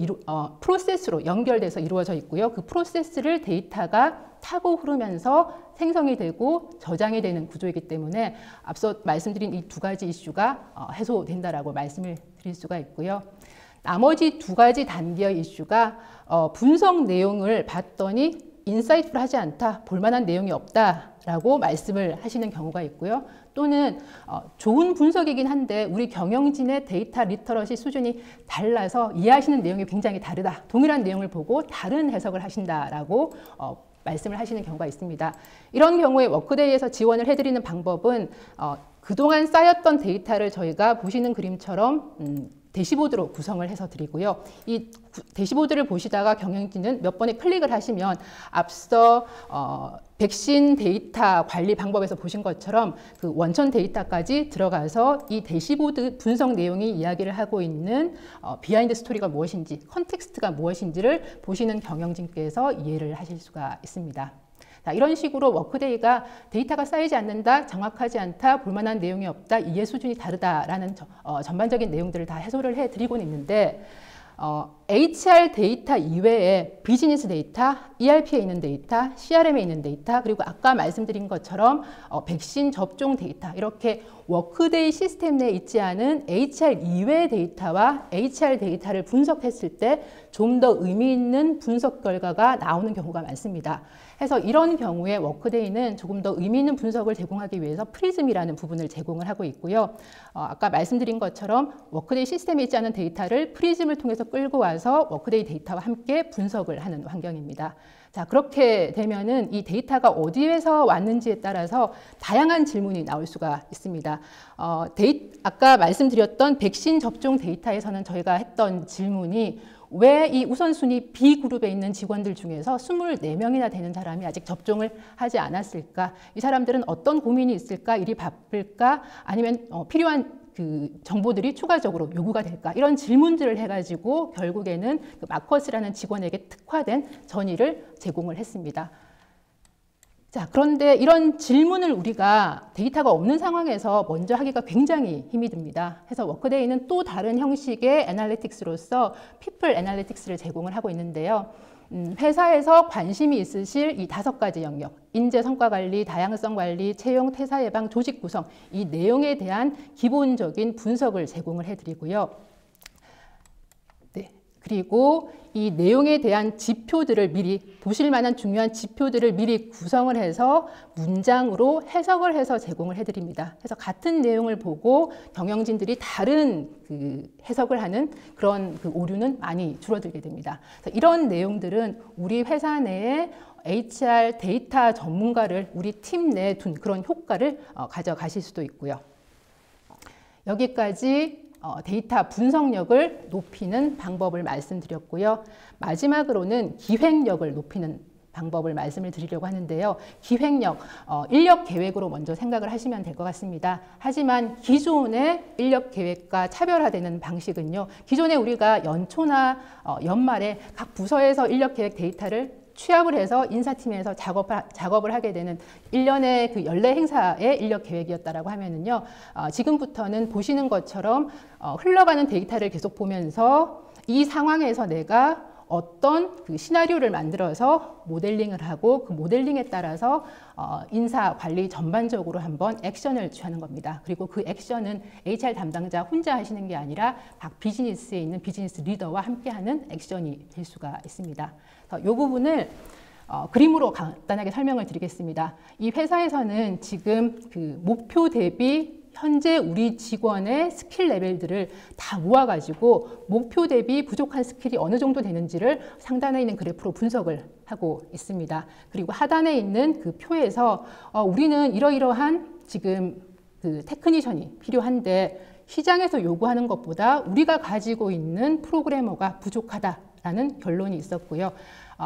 프로세스로 연결돼서 이루어져 있고요. 그 프로세스를 데이터가 타고 흐르면서 생성이 되고 저장이 되는 구조이기 때문에 앞서 말씀드린 이 두 가지 이슈가 해소된다라고 말씀을 드릴 수가 있고요. 나머지 두 가지 단계의 이슈가 분석 내용을 봤더니 인사이트풀하지 않다, 볼만한 내용이 없다라고 말씀을 하시는 경우가 있고요. 또는 좋은 분석이긴 한데 우리 경영진의 데이터 리터러시 수준이 달라서 이해하시는 내용이 굉장히 다르다. 동일한 내용을 보고 다른 해석을 하신다라고 말씀을 하시는 경우가 있습니다. 이런 경우에 워크데이에서 지원을 해드리는 방법은 그동안 쌓였던 데이터를 저희가 보시는 그림처럼 대시보드로 구성을 해서 드리고요. 이 대시보드를 보시다가 경영진은 몇 번에 클릭을 하시면 앞서 백신 데이터 관리 방법에서 보신 것처럼 그 원천 데이터까지 들어가서 이 대시보드 분석 내용이 이야기를 하고 있는 비하인드 스토리가 무엇인지, 컨텍스트가 무엇인지를 보시는 경영진께서 이해를 하실 수가 있습니다. 자, 이런 식으로 워크데이가 데이터가 쌓이지 않는다, 정확하지 않다, 볼만한 내용이 없다, 이해 수준이 다르다라는 전반적인 내용들을 다 해소를 해드리고는 있는데 HR 데이터 이외에 비즈니스 데이터, ERP에 있는 데이터, CRM에 있는 데이터, 그리고 아까 말씀드린 것처럼 백신 접종 데이터, 이렇게 워크데이 시스템 내에 있지 않은 HR 이외의 데이터와 HR 데이터를 분석했을 때 좀 더 의미 있는 분석 결과가 나오는 경우가 많습니다. 해서 이런 경우에 워크데이는 조금 더 의미 있는 분석을 제공하기 위해서 프리즘이라는 부분을 제공을 하고 있고요. 아까 말씀드린 것처럼 워크데이 시스템에 있지 않은 데이터를 프리즘을 통해서 끌고 와서 워크데이 데이터와 함께 분석을 하는 환경입니다. 자, 그렇게 되면은 이 데이터가 어디에서 왔는지에 따라서 다양한 질문이 나올 수가 있습니다. 아까 말씀드렸던 백신 접종 데이터에서는 저희가 했던 질문이 왜 이 우선순위 B그룹에 있는 직원들 중에서 24명이나 되는 사람이 아직 접종을 하지 않았을까? 이 사람들은 어떤 고민이 있을까? 일이 바쁠까? 아니면 필요한 그 정보들이 추가적으로 요구가 될까? 이런 질문들을 해가지고 결국에는 그 마커스라는 직원에게 특화된 전의를 제공을 했습니다. 자, 그런데 이런 질문을 우리가 데이터가 없는 상황에서 먼저 하기가 굉장히 힘이 듭니다. 그래서 워크데이는 또 다른 형식의 애널리틱스로서 피플 애널리틱스를 제공을 하고 있는데요. 회사에서 관심이 있으실 이 5가지 영역, 인재 성과 관리, 다양성 관리, 채용, 퇴사 예방, 조직 구성, 이 내용에 대한 기본적인 분석을 제공을 해드리고요. 네. 그리고 이 내용에 대한 지표들을 미리 보실 만한 중요한 지표들을 미리 구성을 해서 문장으로 해석을 해서 제공을 해드립니다. 그래서 같은 내용을 보고 경영진들이 다른 그 해석을 하는 그런 그 오류는 많이 줄어들게 됩니다. 그래서 이런 내용들은 우리 회사 내에 HR 데이터 전문가를 우리 팀 내에 둔 그런 효과를 가져가실 수도 있고요. 여기까지 데이터 분석력을 높이는 방법을 말씀드렸고요. 마지막으로는 기획력을 높이는 방법을 말씀을 드리려고 하는데요. 기획력, 인력 계획으로 먼저 생각을 하시면 될 것 같습니다. 하지만 기존의 인력 계획과 차별화되는 방식은요. 기존에 우리가 연초나 연말에 각 부서에서 인력 계획 데이터를 취합을 해서 인사팀에서 작업을 하게 되는 일련의 그 연례 행사의 인력 계획이었다라고 하면은요, 지금부터는 보시는 것처럼 흘러가는 데이터를 계속 보면서 이 상황에서 내가 어떤 그 시나리오를 만들어서 모델링을 하고 그 모델링에 따라서 인사 관리 전반적으로 한번 액션을 취하는 겁니다. 그리고 그 액션은 HR 담당자 혼자 하시는 게 아니라 각 비즈니스에 있는 비즈니스 리더와 함께하는 액션이 될 수가 있습니다. 이 부분을 그림으로 간단하게 설명을 드리겠습니다. 이 회사에서는 지금 그 목표 대비 현재 우리 직원의 스킬 레벨들을 다 모아가지고 목표 대비 부족한 스킬이 어느 정도 되는지를 상단에 있는 그래프로 분석을 하고 있습니다. 그리고 하단에 있는 그 표에서 우리는 이러이러한 지금 그 테크니션이 필요한데 시장에서 요구하는 것보다 우리가 가지고 있는 프로그래머가 부족하다라는 결론이 있었고요.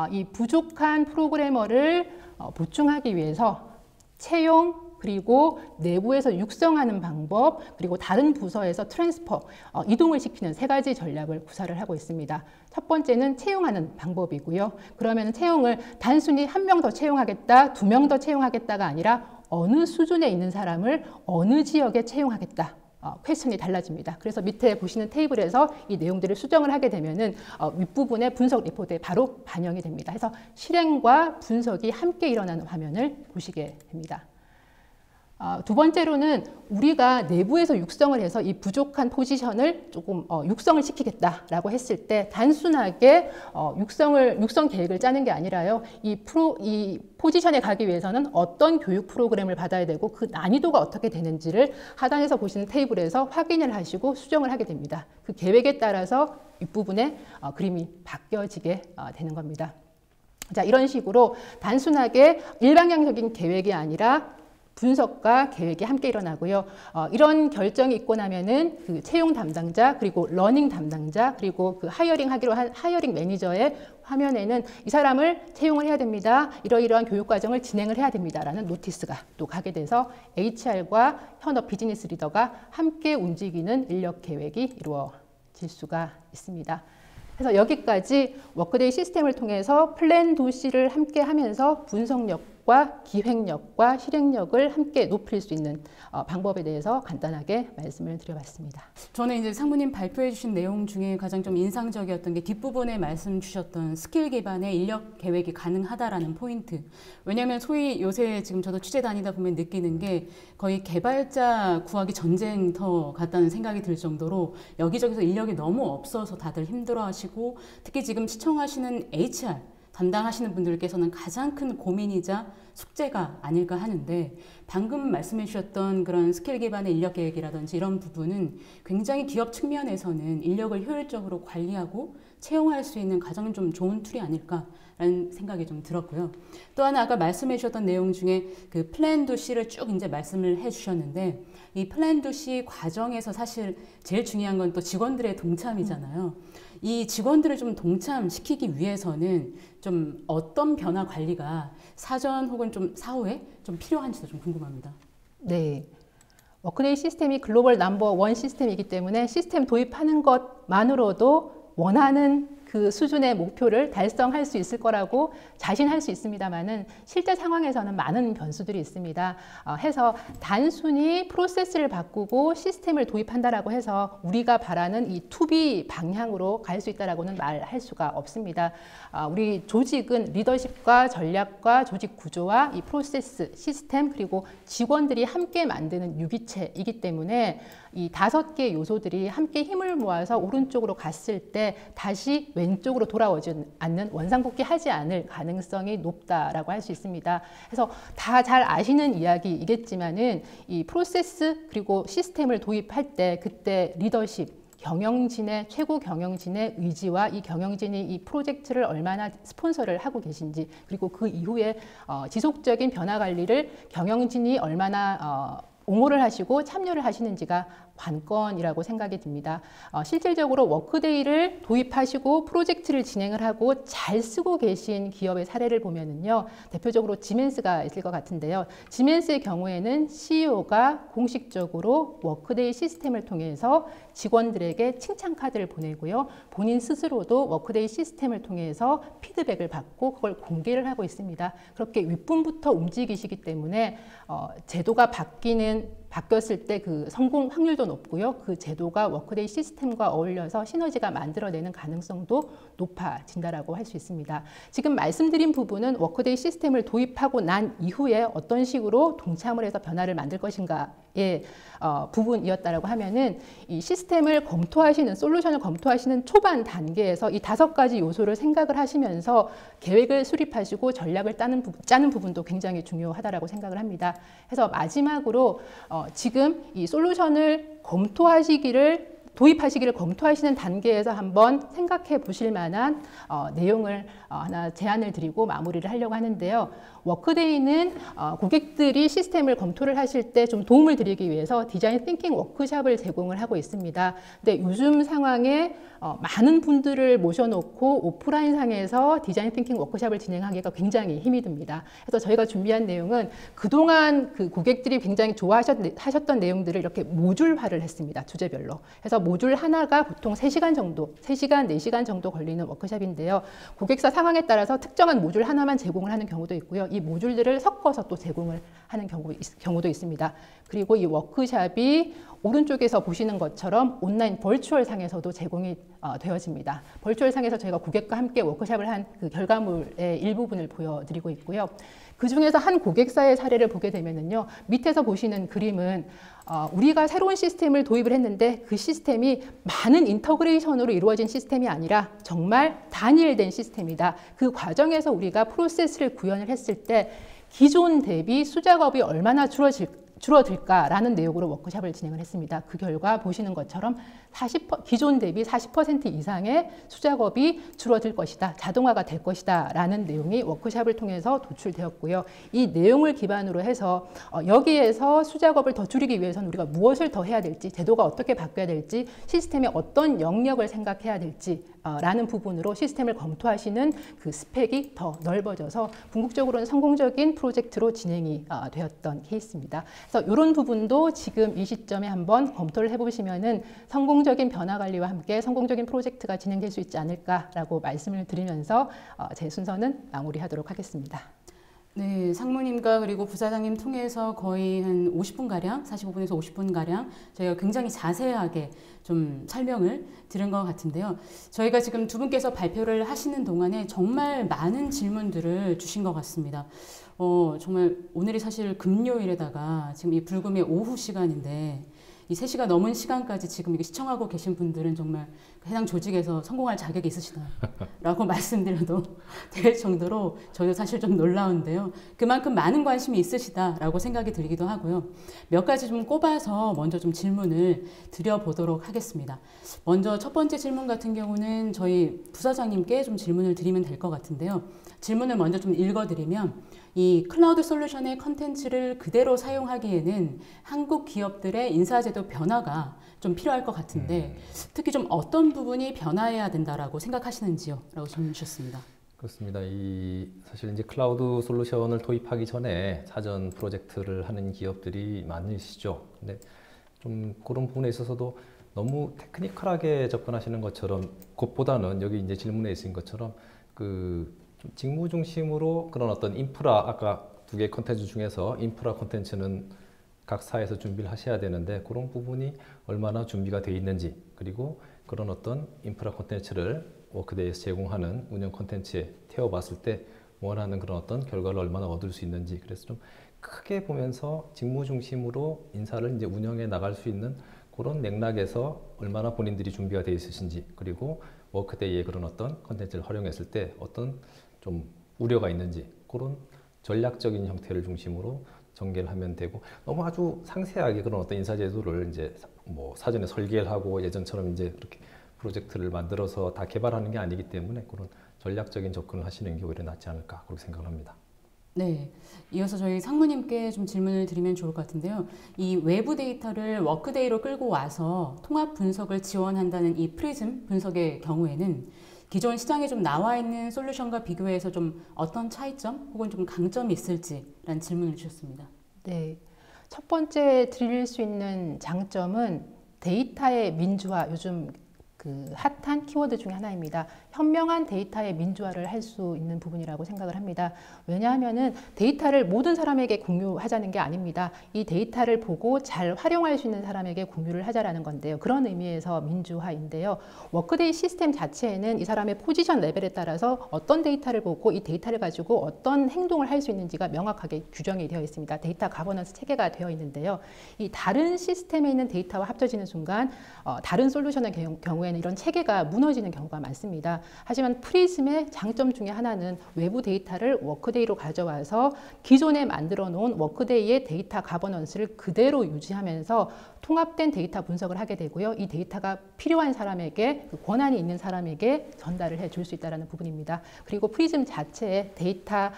이 부족한 프로그래머를 보충하기 위해서 채용, 그리고 내부에서 육성하는 방법, 그리고 다른 부서에서 트랜스퍼, 이동을 시키는 3가지 전략을 구사를 하고 있습니다. 첫 번째는 채용하는 방법이고요. 그러면 채용을 단순히 1명 더 채용하겠다, 2명 더 채용하겠다가 아니라 어느 수준에 있는 사람을 어느 지역에 채용하겠다. 퀘스천이 달라집니다. 그래서 밑에 보시는 테이블에서 이 내용들을 수정을 하게 되면은 윗부분에 분석 리포트에 바로 반영이 됩니다. 그래서 실행과 분석이 함께 일어나는 화면을 보시게 됩니다. 두 번째로는 우리가 내부에서 육성을 해서 이 부족한 포지션을 조금 육성을 시키겠다라고 했을 때 단순하게 육성 계획을 짜는 게 아니라요. 이 포지션에 가기 위해서는 어떤 교육 프로그램을 받아야 되고 그 난이도가 어떻게 되는지를 하단에서 보시는 테이블에서 확인을 하시고 수정을 하게 됩니다. 그 계획에 따라서 윗부분에 그림이 바뀌어지게 되는 겁니다. 자, 이런 식으로 단순하게 일방향적인 계획이 아니라 분석과 계획이 함께 일어나고요. 이런 결정이 있고 나면은 그 채용 담당자, 그리고 러닝 담당자, 그리고 그 하이어링 하기로 한 하이어링 매니저의 화면에는 이 사람을 채용을 해야 됩니다. 이러이러한 교육 과정을 진행을 해야 됩니다라는 노티스가 또 가게 돼서 HR과 현업 비즈니스 리더가 함께 움직이는 인력 계획이 이루어질 수가 있습니다. 그래서 여기까지 워크데이 시스템을 통해서 플랜 도시를 함께 하면서 분석력과 기획력과 실행력을 함께 높일 수 있는 방법에 대해서 간단하게 말씀을 드려봤습니다. 저는 이제 상무님 발표해 주신 내용 중에 가장 좀 인상적이었던 게 뒷부분에 말씀 주셨던 스킬 기반의 인력 계획이 가능하다라는 포인트. 왜냐하면 소위 요새 지금 저도 취재 다니다 보면 느끼는 게 거의 개발자 구하기 전쟁터 같다는 생각이 들 정도로 여기저기서 인력이 너무 없어서 다들 힘들어하시고 특히 지금 시청하시는 HR 담당하시는 분들께서는 가장 큰 고민이자 숙제가 아닐까 하는데 방금 말씀해 주셨던 그런 스킬 기반의 인력 계획이라든지 이런 부분은 굉장히 기업 측면에서는 인력을 효율적으로 관리하고 채용할 수 있는 가장 좀 좋은 툴이 아닐까라는 생각이 좀 들었고요. 또 하나 아까 말씀해 주셨던 내용 중에 그 플랜 두 C를 쭉 이제 말씀을 해 주셨는데 이 플랜 두 C 과정에서 사실 제일 중요한 건 또 직원들의 동참이잖아요. 이 직원들을 좀 동참시키기 위해서는 좀 어떤 변화 관리가 사전 혹은 좀 사후에 좀 필요한지도 좀 궁금합니다. 네. 워크데이 시스템이 글로벌 넘버 원 시스템이기 때문에 시스템 도입하는 것만으로도 원하는 그 수준의 목표를 달성할 수 있을 거라고 자신할 수 있습니다만은 실제 상황에서는 많은 변수들이 있습니다. 해서 단순히 프로세스를 바꾸고 시스템을 도입한다라고 해서 우리가 바라는 이 투비 방향으로 갈 수 있다라고는 말할 수가 없습니다. 우리 조직은 리더십과 전략과 조직 구조와 이 프로세스, 시스템 그리고 직원들이 함께 만드는 유기체이기 때문에 이 5개 요소들이 함께 힘을 모아서 오른쪽으로 갔을 때 다시 왼쪽으로 돌아오지 않는 원상복귀하지 않을 가능성이 높다라고 할 수 있습니다. 그래서 다 잘 아시는 이야기이겠지만은 이 프로세스 그리고 시스템을 도입할 때 그때 리더십 경영진의 최고 경영진의 의지와 이 경영진이 이 프로젝트를 얼마나 스폰서를 하고 계신지 그리고 그 이후에 지속적인 변화 관리를 경영진이 얼마나 옹호를 하시고 참여를 하시는지가 관건이라고 생각이 듭니다. 실질적으로 워크데이를 도입하시고 프로젝트를 진행을 하고 잘 쓰고 계신 기업의 사례를 보면은요, 대표적으로 지멘스가 있을 것 같은데요. 지멘스의 경우에는 CEO가 공식적으로 워크데이 시스템을 통해서 직원들에게 칭찬 카드를 보내고요. 본인 스스로도 워크데이 시스템을 통해서 피드백을 받고 그걸 공개를 하고 있습니다. 그렇게 윗분부터 움직이시기 때문에 제도가 바뀌었을 때 그 성공 확률도 높고요. 그 제도가 워크데이 시스템과 어울려서 시너지가 만들어내는 가능성도 높아진다라고 할 수 있습니다. 지금 말씀드린 부분은 워크데이 시스템을 도입하고 난 이후에 어떤 식으로 동참을 해서 변화를 만들 것인가의 부분이었다라고 하면은 이 시스템을 검토하시는 솔루션을 검토하시는 초반 단계에서 이 5가지 요소를 생각을 하시면서 계획을 수립하시고 전략을 짜는 부분도 굉장히 중요하다라고 생각을 합니다. 그래서 마지막으로 지금 이 솔루션을 도입하시기를 검토하시는 단계에서 한번 생각해 보실 만한 내용을 하나 제안을 드리고 마무리를 하려고 하는데요. 워크데이는 고객들이 시스템을 검토를 하실 때 좀 도움을 드리기 위해서 디자인 띵킹 워크샵을 제공을 하고 있습니다. 근데 요즘 상황에 많은 분들을 모셔놓고 오프라인 상에서 디자인 띵킹 워크샵을 진행하기가 굉장히 힘이 듭니다. 그래서 저희가 준비한 내용은 그동안 그 고객들이 굉장히 좋아하셨던 내용들을 이렇게 모듈화를 했습니다. 주제별로. 그래서 모듈 하나가 보통 3시간 정도, 3시간, 4시간 정도 걸리는 워크샵인데요. 고객사 상황에 따라서 특정한 모듈 하나만 제공을 하는 경우도 있고요. 이 모듈들을 섞어서 또 제공을 하는 경우도 있습니다. 그리고 이 워크샵이 오른쪽에서 보시는 것처럼 온라인 버추얼 상에서도 제공이 되어집니다. 버추얼 상에서 저희가 고객과 함께 워크샵을 한 그 결과물의 일부분을 보여드리고 있고요. 그 중에서 한 고객사의 사례를 보게 되면요. 밑에서 보시는 그림은 우리가 새로운 시스템을 도입을 했는데 그 시스템이 많은 인터그레이션으로 이루어진 시스템이 아니라 정말 단일된 시스템이다. 그 과정에서 우리가 프로세스를 구현을 했을 때 기존 대비 수작업이 얼마나 줄어들까라는 내용으로 워크샵을 진행을 했습니다. 그 결과 보시는 것처럼 기존 대비 40% 이상의 수작업이 줄어들 것이다. 자동화가 될 것이다. 라는 내용이 워크샵을 통해서 도출되었고요. 이 내용을 기반으로 해서 여기에서 수작업을 더 줄이기 위해서는 우리가 무엇을 더 해야 될지, 제도가 어떻게 바뀌어야 될지, 시스템의 어떤 영역을 생각해야 될지 라는 부분으로 시스템을 검토하시는 그 스펙이 더 넓어져서 궁극적으로는 성공적인 프로젝트로 진행이 되었던 케이스입니다. 그래서 이런 부분도 지금 이 시점에 한번 검토를 해보시면은 성공적인 변화 관리와 함께 성공적인 프로젝트가 진행될 수 있지 않을까라고 말씀을 드리면서 제 순서는 마무리하도록 하겠습니다. 네, 상무님과 그리고 부사장님 통해서 거의 한 50분가량, 45분에서 50분가량 저희가 굉장히 자세하게 좀 설명을 들은 것 같은데요. 저희가 지금 두 분께서 발표를 하시는 동안에 정말 많은 질문들을 주신 것 같습니다. 정말 오늘이 사실 금요일에다가 지금 이 불금의 오후 시간인데 이 3시가 넘은 시간까지 지금 이게 시청하고 계신 분들은 정말 해당 조직에서 성공할 자격이 있으시다라고 말씀드려도 될 정도로 저도 사실 좀 놀라운데요. 그만큼 많은 관심이 있으시다라고 생각이 들기도 하고요. 몇 가지 좀 꼽아서 먼저 좀 질문을 드려보도록 하겠습니다. 먼저 첫 번째 질문 같은 경우는 저희 부사장님께 좀 질문을 드리면 될 것 같은데요. 질문을 먼저 좀 읽어드리면 이 클라우드 솔루션의 컨텐츠를 그대로 사용하기에는 한국 기업들의 인사제도 변화가 좀 필요할 것 같은데 특히 좀 어떤 부분이 변화해야 된다라고 생각하시는지요? 라고 질문 주셨습니다. 그렇습니다. 사실 이제 클라우드 솔루션을 도입하기 전에 사전 프로젝트를 하는 기업들이 많으시죠. 근데 좀 그런 부분에 있어서도 너무 테크니컬하게 접근하시는 것처럼 그것보다는 여기 이제 질문에 있은 것처럼 좀 직무 중심으로 그런 어떤 인프라, 아까 2개 콘텐츠 중에서 인프라 콘텐츠는 각 사에서 준비를 하셔야 되는데 그런 부분이 얼마나 준비가 되어 있는지, 그리고 그런 어떤 인프라 콘텐츠를 워크데이에서 제공하는 운영 콘텐츠에 태워봤을 때 원하는 그런 어떤 결과를 얼마나 얻을 수 있는지, 그래서 좀 크게 보면서 직무 중심으로 인사를 이제 운영해 나갈 수 있는 그런 맥락에서 얼마나 본인들이 준비가 되어 있으신지, 그리고 워크데이의 그런 어떤 콘텐츠를 활용했을 때 어떤 좀 우려가 있는지, 그런 전략적인 형태를 중심으로 전개를 하면 되고, 너무 아주 상세하게 그런 어떤 인사제도를 이제 뭐 사전에 설계를 하고 예전처럼 이제 그렇게 프로젝트를 만들어서 다 개발하는 게 아니기 때문에 그런 전략적인 접근을 하시는 게 오히려 낫지 않을까 그렇게 생각을 합니다. 네, 이어서 저희 상무님께 좀 질문을 드리면 좋을 것 같은데요. 이 외부 데이터를 워크데이로 끌고 와서 통합 분석을 지원한다는 이 프리즘 분석의 경우에는 기존 시장에 좀 나와 있는 솔루션과 비교해서 좀 어떤 차이점 혹은 좀 강점이 있을지라는 질문을 주셨습니다. 네, 첫 번째 드릴 수 있는 장점은 데이터의 민주화, 요즘 핫한 키워드 중에 하나입니다. 현명한 데이터의 민주화를 할 수 있는 부분이라고 생각을 합니다. 왜냐하면은 데이터를 모든 사람에게 공유하자는 게 아닙니다. 이 데이터를 보고 잘 활용할 수 있는 사람에게 공유를 하자라는 건데요. 그런 의미에서 민주화인데요. 워크데이 시스템 자체에는 이 사람의 포지션 레벨에 따라서 어떤 데이터를 보고 이 데이터를 가지고 어떤 행동을 할 수 있는지가 명확하게 규정이 되어 있습니다. 데이터 가버넌스 체계가 되어 있는데요. 이 다른 시스템에 있는 데이터와 합쳐지는 순간 다른 솔루션의 경우에는 이런 체계가 무너지는 경우가 많습니다. 하지만 프리즘의 장점 중에 하나는 외부 데이터를 워크데이로 가져와서 기존에 만들어 놓은 워크데이의 데이터 가버넌스를 그대로 유지하면서 통합된 데이터 분석을 하게 되고요. 이 데이터가 필요한 사람에게, 권한이 있는 사람에게 전달을 해줄 수 있다는 부분입니다. 그리고 프리즘 자체의 데이터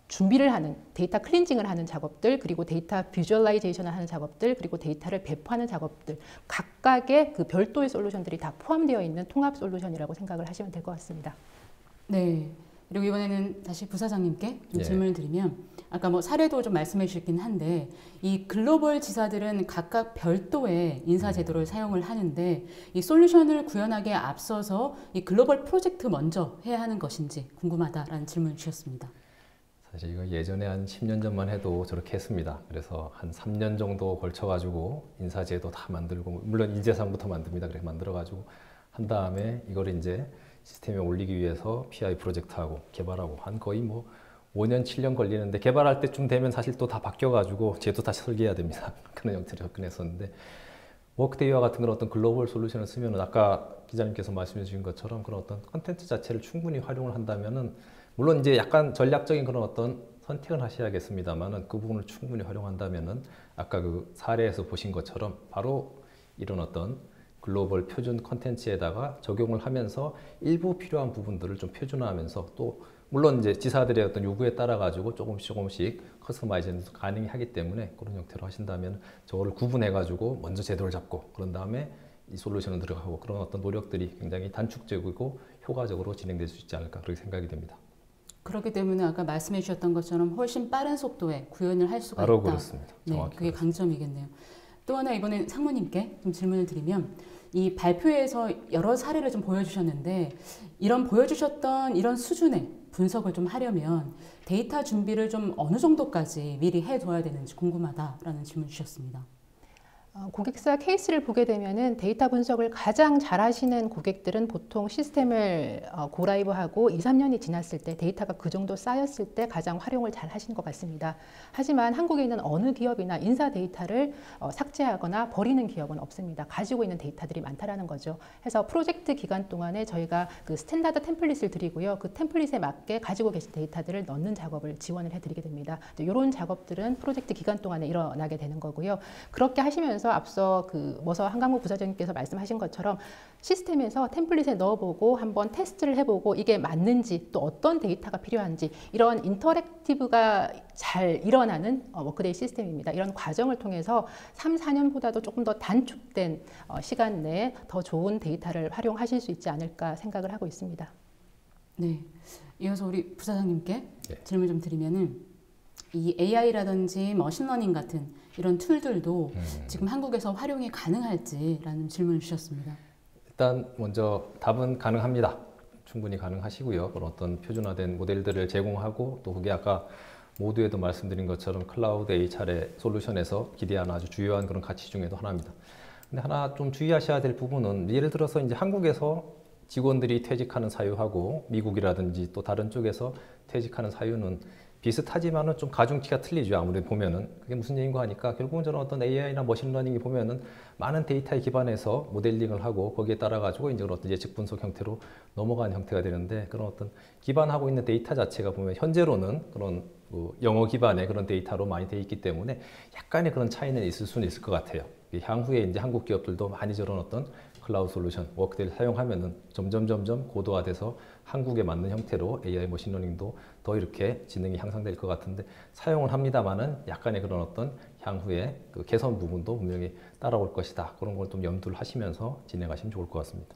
준비를 하는, 데이터 클렌징을 하는 작업들, 그리고 데이터 비주얼라이제이션을 하는 작업들, 그리고 데이터를 배포하는 작업들, 각각의 별도의 솔루션들이 다 포함되어 있는 통합 솔루션이라고 생각을 하시면 될 것 같습니다. 네. 그리고 이번에는 다시 부사장님께 좀 질문을 드리면, 아까 뭐 사례도 좀 말씀해 주셨긴 한데, 이 글로벌 지사들은 각각 별도의 인사제도를 사용을 하는데, 이 솔루션을 구현하기에 앞서서 이 글로벌 프로젝트 먼저 해야 하는 것인지 궁금하다라는 질문을 주셨습니다. 사실 이거 예전에 한 10년 전만 해도 저렇게 했습니다. 그래서 한 3년 정도 걸쳐가지고 인사제도 다 만들고, 물론 인재상부터 만듭니다. 그래서 만들어가지고 한 다음에 이걸 이제 시스템에 올리기 위해서 PI 프로젝트하고 개발하고 한 거의 뭐 5년, 7년 걸리는데, 개발할 때쯤 되면 사실 또 다 바뀌어가지고 제도 다시 설계해야 됩니다. 그런 형태로 접근했었는데, 워크데이와 같은 그런 어떤 글로벌 솔루션을 쓰면은 아까 기자님께서 말씀해 주신 것처럼 그런 어떤 컨텐츠 자체를 충분히 활용을 한다면은, 물론 이제 약간 전략적인 그런 어떤 선택을 하셔야겠습니다만은 그 부분을 충분히 활용한다면은 아까 그 사례에서 보신 것처럼 바로 이런 어떤 글로벌 표준 컨텐츠에다가 적용을 하면서 일부 필요한 부분들을 좀 표준화하면서, 또 물론 이제 지사들의 어떤 요구에 따라 가지고 조금씩 커스터마이징도 가능하기 때문에 그런 형태로 하신다면 저거를 구분해 가지고 먼저 제도를 잡고 그런 다음에 이 솔루션을 들어가고, 그런 어떤 노력들이 굉장히 단축적이고 효과적으로 진행될 수 있지 않을까 그렇게 생각이 됩니다. 그렇기 때문에 아까 말씀해 주셨던 것처럼 훨씬 빠른 속도에 구현을 할 수가 바로 있다. 그렇습니다. 네, 정확히 그게 그렇습니다. 강점이겠네요. 또 하나 이번엔 상무님께 좀 질문을 드리면, 이 발표에서 여러 사례를 좀 보여주셨는데, 이런 보여주셨던 이런 수준의 분석을 좀 하려면 데이터 준비를 좀 어느 정도까지 미리 해둬야 되는지 궁금하다라는 질문 주셨습니다. 고객사 케이스를 보게 되면은 데이터 분석을 가장 잘하시는 고객들은 보통 시스템을 고라이브하고 2, 3년이 지났을 때 데이터가 그 정도 쌓였을 때 가장 활용을 잘 하신 것 같습니다. 하지만 한국에 있는 어느 기업이나 인사 데이터를 삭제하거나 버리는 기업은 없습니다. 가지고 있는 데이터들이 많다라는 거죠. 해서 프로젝트 기간 동안에 저희가 그 스탠다드 템플릿을 드리고요. 그 템플릿에 맞게 가지고 계신 데이터들을 넣는 작업을 지원을 해드리게 됩니다. 이런 작업들은 프로젝트 기간 동안에 일어나게 되는 거고요. 그렇게 하시면서 앞서 머서 한강무 부사장님께서 말씀하신 것처럼 시스템에서 템플릿에 넣어보고 한번 테스트를 해보고 이게 맞는지 또 어떤 데이터가 필요한지 이런 인터랙티브가 잘 일어나는 워크데이 시스템입니다. 이런 과정을 통해서 3, 4년보다도 조금 더 단축된 시간 내에 더 좋은 데이터를 활용하실 수 있지 않을까 생각을 하고 있습니다. 네, 이어서 우리 부사장님께 네. 질문 좀 드리면은 이 AI라든지 머신러닝 같은 이런 툴들도 지금 한국에서 활용이 가능할지라는 질문을 주셨습니다. 일단 먼저 답은 가능합니다. 충분히 가능하시고요. 그런 어떤 표준화된 모델들을 제공하고 또 그게 아까 모두에도 말씀드린 것처럼 클라우드 HR의 솔루션에서 기대하는 아주 주요한 그런 가치 중에도 하나입니다. 근데 하나 좀 주의하셔야 될 부분은 예를 들어서 이제 한국에서 직원들이 퇴직하는 사유하고 미국이라든지 또 다른 쪽에서 퇴직하는 사유는 비슷하지만은 좀 가중치가 틀리죠. 아무래도 보면은 그게 무슨 얘기인가 하니까 결국은 저는 어떤 AI나 머신러닝이 보면은 많은 데이터에 기반해서 모델링을 하고 거기에 따라 가지고 이제 어떤 예측 분석 형태로 넘어가는 형태가 되는데 그런 어떤 기반하고 있는 데이터 자체가 보면 현재로는 그런 영어 기반의 그런 데이터로 많이 돼 있기 때문에 약간의 그런 차이는 있을 수는 있을 것 같아요. 향후에 이제 한국 기업들도 많이 저런 어떤 클라우드 솔루션, 워크데이를 사용하면은 점점 고도화돼서 한국에 맞는 형태로 AI 머신러닝도 더 이렇게 지능이 향상될 것 같은데 사용을 합니다만은 약간의 그런 어떤 향후에 그 개선 부분도 분명히 따라올 것이다. 그런 걸 좀 염두를 하시면서 진행하시면 좋을 것 같습니다.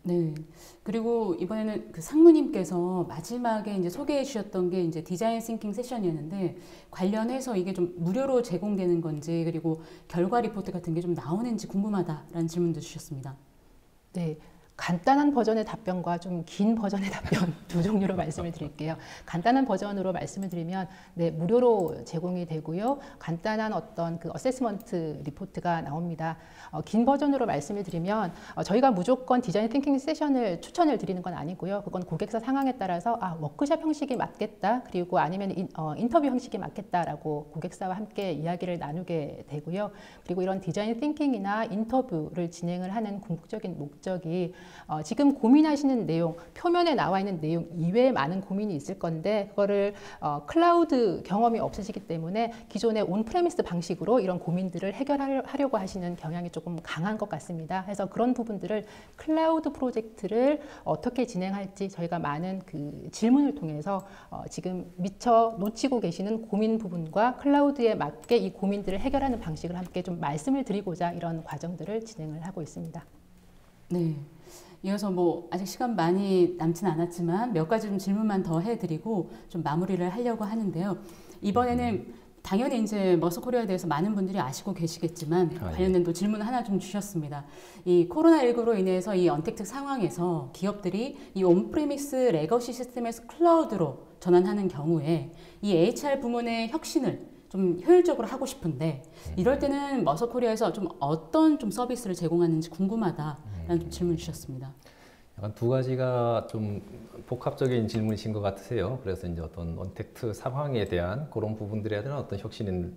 네. 그리고 이번에는 그 상무님께서 마지막에 이제 소개해 주셨던 게 이제 디자인 싱킹 세션이었는데 관련해서 이게 좀 무료로 제공되는 건지 그리고 결과 리포트 같은 게 좀 나오는지 궁금하다라는 질문도 주셨습니다. 네. 간단한 버전의 답변과 좀 긴 버전의 답변 두 종류로 말씀을 드릴게요. 간단한 버전으로 말씀을 드리면 네, 무료로 제공이 되고요. 간단한 어떤 그 어세스먼트 리포트가 나옵니다. 긴 버전으로 말씀을 드리면 저희가 무조건 디자인 띵킹 세션을 추천을 드리는 건 아니고요. 그건 고객사 상황에 따라서 워크숍 형식이 맞겠다. 그리고 아니면 인터뷰 형식이 맞겠다라고 고객사와 함께 이야기를 나누게 되고요. 그리고 이런 디자인 띵킹이나 인터뷰를 진행을 하는 궁극적인 목적이 지금 고민하시는 내용, 표면에 나와 있는 내용 이외에 많은 고민이 있을 건데 그거를 클라우드 경험이 없으시기 때문에 기존의 온프레미스 방식으로 이런 고민들을 해결하려고 하시는 경향이 조금 강한 것 같습니다. 그래서 그런 부분들을 클라우드 프로젝트를 어떻게 진행할지 저희가 많은 그 질문을 통해서 지금 미처 놓치고 계시는 고민 부분과 클라우드에 맞게 이 고민들을 해결하는 방식을 함께 좀 말씀을 드리고자 이런 과정들을 진행을 하고 있습니다. 네. 이어서 아직 시간 많이 남진 않았지만 몇 가지 좀 질문만 더 해드리고 좀 마무리를 하려고 하는데요. 이번에는 당연히 이제 머서코리아에 대해서 많은 분들이 아시고 계시겠지만 관련된 또 질문 하나 좀 주셨습니다. 이 코로나19로 인해서 이 언택트 상황에서 기업들이 이 온프리미스 레거시 시스템에서 클라우드로 전환하는 경우에 이 HR 부문의 혁신을 좀 효율적으로 하고 싶은데 이럴 때는 머서코리아에서 좀 어떤 좀 서비스를 제공하는지 궁금하다라는 질문을 주셨습니다. 약간 두 가지가 좀 복합적인 질문이신 것 같으세요. 그래서 이제 어떤 언택트 상황에 대한 그런 부분들에 대한 어떤 혁신인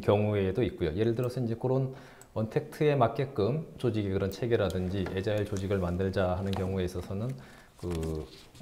경우에도 있고요. 예를 들어서 이제 그런 언택트에 맞게끔 조직의 그런 체계라든지 애자일 조직을 만들자 하는 경우에 있어서는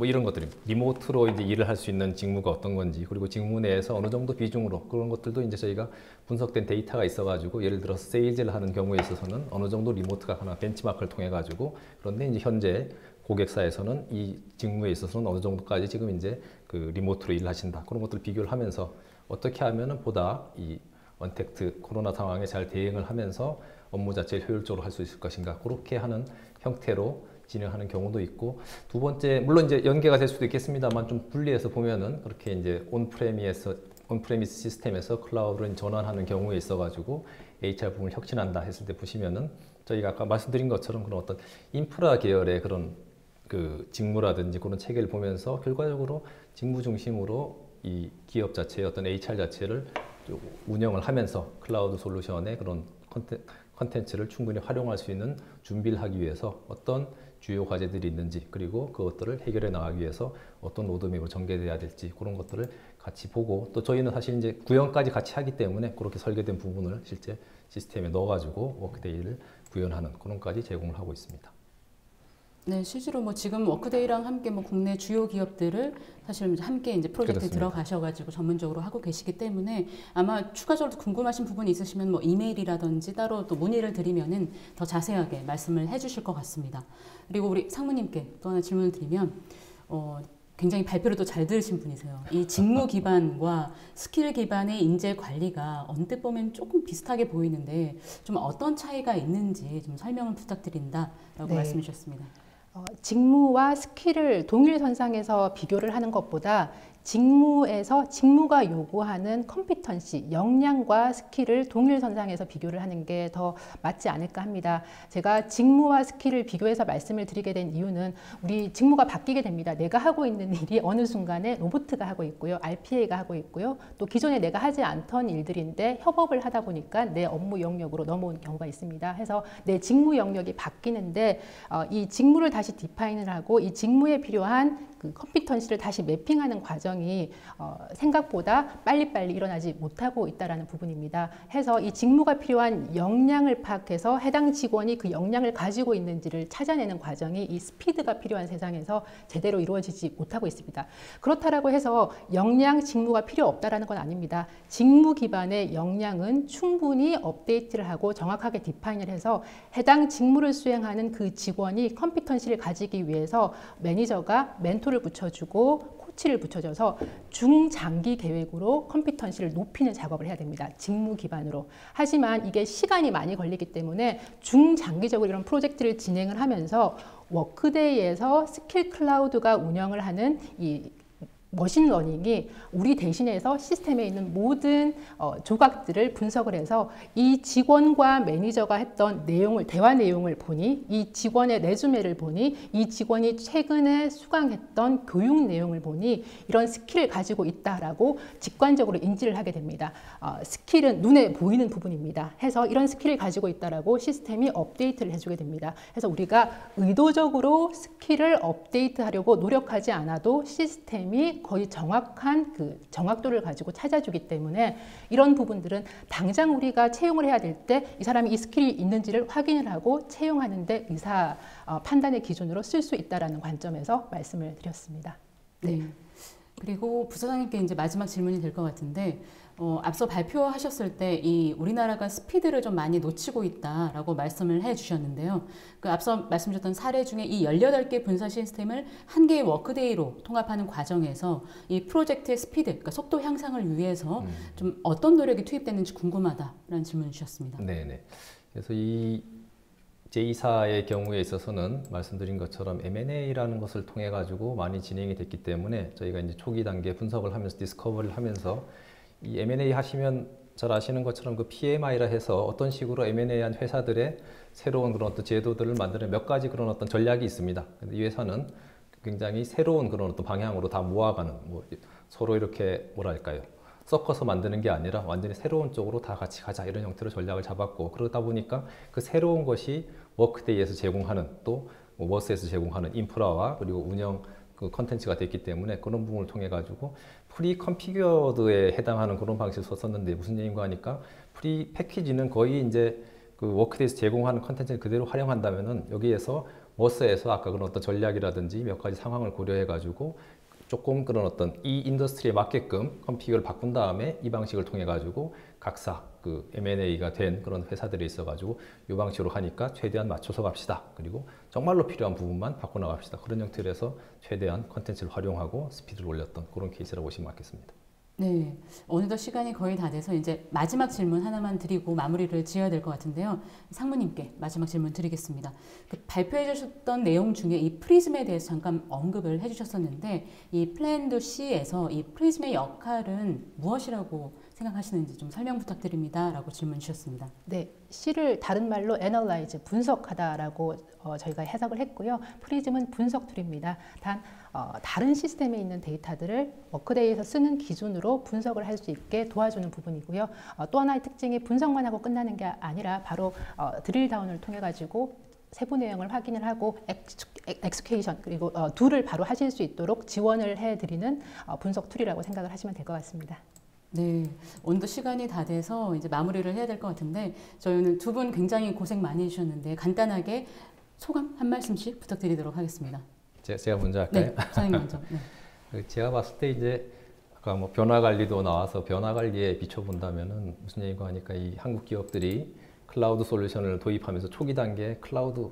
이런 것들이 리모트로 이제 일을 할 수 있는 직무가 어떤 건지 그리고 직무 내에서 어느 정도 비중으로 그런 것들도 이제 저희가 분석된 데이터가 있어가지고 예를 들어서 세일즈를 하는 경우에 있어서는 어느 정도 리모트가 하나 벤치마크를 통해 가지고 그런데 이제 현재 고객사에서는 이 직무에 있어서는 어느 정도까지 지금 이제 그 리모트로 일을 하신다 그런 것들 비교를 하면서 어떻게 하면은 보다 이 언택트 코로나 상황에 잘 대응을 하면서 업무 자체를 효율적으로 할 수 있을 것인가 그렇게 하는 형태로 진행하는 경우도 있고 두 번째 물론 이제 연계가 될 수도 있겠습니다만 좀 분리해서 보면은 그렇게 이제 온프레미스 시스템에서 클라우드로 전환하는 경우에 있어가지고 HR 부분을 혁신한다 했을 때 보시면은 저희가 아까 말씀드린 것처럼 그런 어떤 인프라 계열의 그런 그 직무라든지 그런 체계를 보면서 결과적으로 직무 중심으로 이 기업 자체의 어떤 HR 자체를 운영을 하면서 클라우드 솔루션의 그런 컨텐츠를 충분히 활용할 수 있는 준비를 하기 위해서 어떤 주요 과제들이 있는지, 그리고 그것들을 해결해 나가기 위해서 어떤 로드맵으로 전개돼야 될지, 그런 것들을 같이 보고, 또 저희는 사실 이제 구현까지 같이 하기 때문에 그렇게 설계된 부분을 실제 시스템에 넣어가지고 워크데이를 구현하는 그런 까지 제공을 하고 있습니다. 네, 실제로 뭐 지금 워크데이랑 함께 뭐 국내 주요 기업들을 사실 함께 이제 프로젝트에 그렇습니다. 들어가셔가지고 전문적으로 하고 계시기 때문에 아마 추가적으로 궁금하신 부분이 있으시면 뭐 이메일이라든지 따로 또 문의를 드리면은 더 자세하게 말씀을 해주실 것 같습니다. 그리고 우리 상무님께 또 하나 질문을 드리면 굉장히 발표를 또 잘 들으신 분이세요. 이 직무 기반과 스킬 기반의 인재 관리가 언뜻 보면 조금 비슷하게 보이는데 좀 어떤 차이가 있는지 좀 설명을 부탁드린다라고 네. 말씀해 주셨습니다. 직무와 스킬을 동일선상에서 비교를 하는 것보다 직무에서 직무가 요구하는 컴피턴시, 역량과 스킬을 동일선상에서 비교를 하는 게 더 맞지 않을까 합니다. 제가 직무와 스킬을 비교해서 말씀을 드리게 된 이유는 우리 직무가 바뀌게 됩니다. 내가 하고 있는 일이 어느 순간에 로봇가 하고 있고요. RPA가 하고 있고요. 또 기존에 내가 하지 않던 일들인데 협업을 하다 보니까 내 업무 영역으로 넘어온 경우가 있습니다. 해서 내 직무 영역이 바뀌는데 이 직무를 다시 디파인을 하고 이 직무에 필요한 그 컴피턴시를 다시 매핑하는 과정이 생각보다 빨리빨리 일어나지 못하고 있다는 부분입니다. 해서 이 직무가 필요한 역량을 파악해서 해당 직원이 그 역량을 가지고 있는지를 찾아내는 과정이 이 스피드가 필요한 세상에서 제대로 이루어지지 못하고 있습니다. 그렇다라고 해서 역량, 직무가 필요 없다라는 건 아닙니다. 직무 기반의 역량은 충분히 업데이트를 하고 정확하게 디파인을 해서 해당 직무를 수행하는 그 직원이 컴피턴시를 가지기 위해서 매니저가 멘토를 붙여주고 코치를 붙여줘서 중장기 계획으로 컴피턴시를 높이는 작업을 해야 됩니다. 직무 기반으로. 하지만 이게 시간이 많이 걸리기 때문에 중장기적으로 이런 프로젝트를 진행을 하면서 워크데이에서 스킬 클라우드가 운영을 하는 이 머신러닝이 우리 대신해서 시스템에 있는 모든 조각들을 분석을 해서 이 직원과 매니저가 했던 내용을, 대화 내용을 보니, 이 직원의 레주메를 보니, 이 직원이 최근에 수강했던 교육 내용을 보니 이런 스킬을 가지고 있다라고 직관적으로 인지를 하게 됩니다. 스킬은 눈에 보이는 부분입니다. 해서 이런 스킬을 가지고 있다라고 시스템이 업데이트를 해주게 됩니다. 그래서 우리가 의도적으로 스킬을 업데이트하려고 노력하지 않아도 시스템이 거의 정확한 그 정확도를 가지고 찾아주기 때문에 이런 부분들은 당장 우리가 채용을 해야 될 때 이 사람이 이 스킬이 있는지를 확인을 하고 채용하는데 의사 판단의 기준으로 쓸 수 있다라는 관점에서 말씀을 드렸습니다. 네. 그리고 부사장님께 이제 마지막 질문이 될 것 같은데 앞서 발표하셨을 때 이 우리나라가 스피드를 좀 많이 놓치고 있다라고 말씀을 해주셨는데요. 그 앞서 말씀드렸던 사례 중에 이 18개 분사 시스템을 한 개의 워크데이로 통합하는 과정에서 이 프로젝트의 스피드, 그러니까 속도 향상을 위해서 좀 어떤 노력이 투입됐는지 궁금하다라는 질문을 주셨습니다. 네네. 그래서 이 J사의 경우에 있어서는 말씀드린 것처럼 M&A라는 것을 통해 가지고 많이 진행이 됐기 때문에 저희가 이제 초기 단계 분석을 하면서 디스커버리를 하면서 이 M&A 하시면 잘 아시는 것처럼 그 PMI라 해서 어떤 식으로 M&A한 회사들의 새로운 그런 어떤 제도들을 만드는 몇 가지 그런 어떤 전략이 있습니다. 근데 이 회사는 굉장히 새로운 그런 어떤 방향으로 다 모아가는, 뭐 서로 이렇게 뭐랄까요, 섞어서 만드는 게 아니라 완전히 새로운 쪽으로 다 같이 가자, 이런 형태로 전략을 잡았고, 그러다 보니까 그 새로운 것이 워크데이에서 제공하는, 또 워스에서 제공하는 인프라와 그리고 운영 그 컨텐츠가 됐기 때문에 그런 부분을 통해 가지고 프리 컨피규어드에 해당하는 그런 방식을 썼었는데, 무슨 얘기인가 하니까 프리 패키지는 거의 이제 그 워크데이에서 제공하는 컨텐츠를 그대로 활용한다면은 여기에서 워스에서 아까 그런 어떤 전략이라든지 몇 가지 상황을 고려해 가지고 조금 그런 어떤 이 인더스트리에 맞게끔 컨피규어를 바꾼 다음에 이 방식을 통해 가지고 각사 그 M&A가 된 그런 회사들이 있어 가지고 이 방식으로 하니까 최대한 맞춰서 갑시다. 그리고 정말로 필요한 부분만 바꿔 나갑시다. 그런 형태로 해서 최대한 컨텐츠를 활용하고 스피드를 올렸던 그런 케이스라고 보시면 맞겠습니다. 네, 어느덧 시간이 거의 다 돼서 이제 마지막 질문 하나만 드리고 마무리를 지어야 될 것 같은데요. 상무님께 마지막 질문 드리겠습니다. 그 발표해 주셨던 내용 중에 이 프리즘에 대해서 잠깐 언급을 해주셨었는데 이 플랜2C에서 이 프리즘의 역할은 무엇이라고 생각하시는지 좀 설명 부탁드립니다. 라고 질문 주셨습니다. 네, C를 다른 말로 analyze, 분석하다라고 저희가 해석을 했고요. 프리즘은 분석 툴입니다. 다른 시스템에 있는 데이터들을 워크데이에서 쓰는 기준으로 분석을 할 수 있게 도와주는 부분이고요. 또 하나의 특징이 분석만 하고 끝나는 게 아니라 바로 드릴 다운을 통해 가지고 세부 내용을 확인을 하고 엑스큐에이션 그리고 do를 바로 하실 수 있도록 지원을 해드리는 분석 툴이라고 생각을 하시면 될 것 같습니다. 네, 오늘도 시간이 다 돼서 이제 마무리를 해야 될 것 같은데 저희 오늘 두 분 굉장히 고생 많이 해주셨는데 간단하게 소감 한 말씀씩 부탁드리도록 하겠습니다. 제가 먼저 할까요? 네, 선생님 먼저. 네. 제가 봤을 때 이제 아까 뭐 변화 관리도 나와서 변화 관리에 비춰본다면은 무슨 얘기가 하니까 이 한국 기업들이 클라우드 솔루션을 도입하면서 초기 단계에 클라우드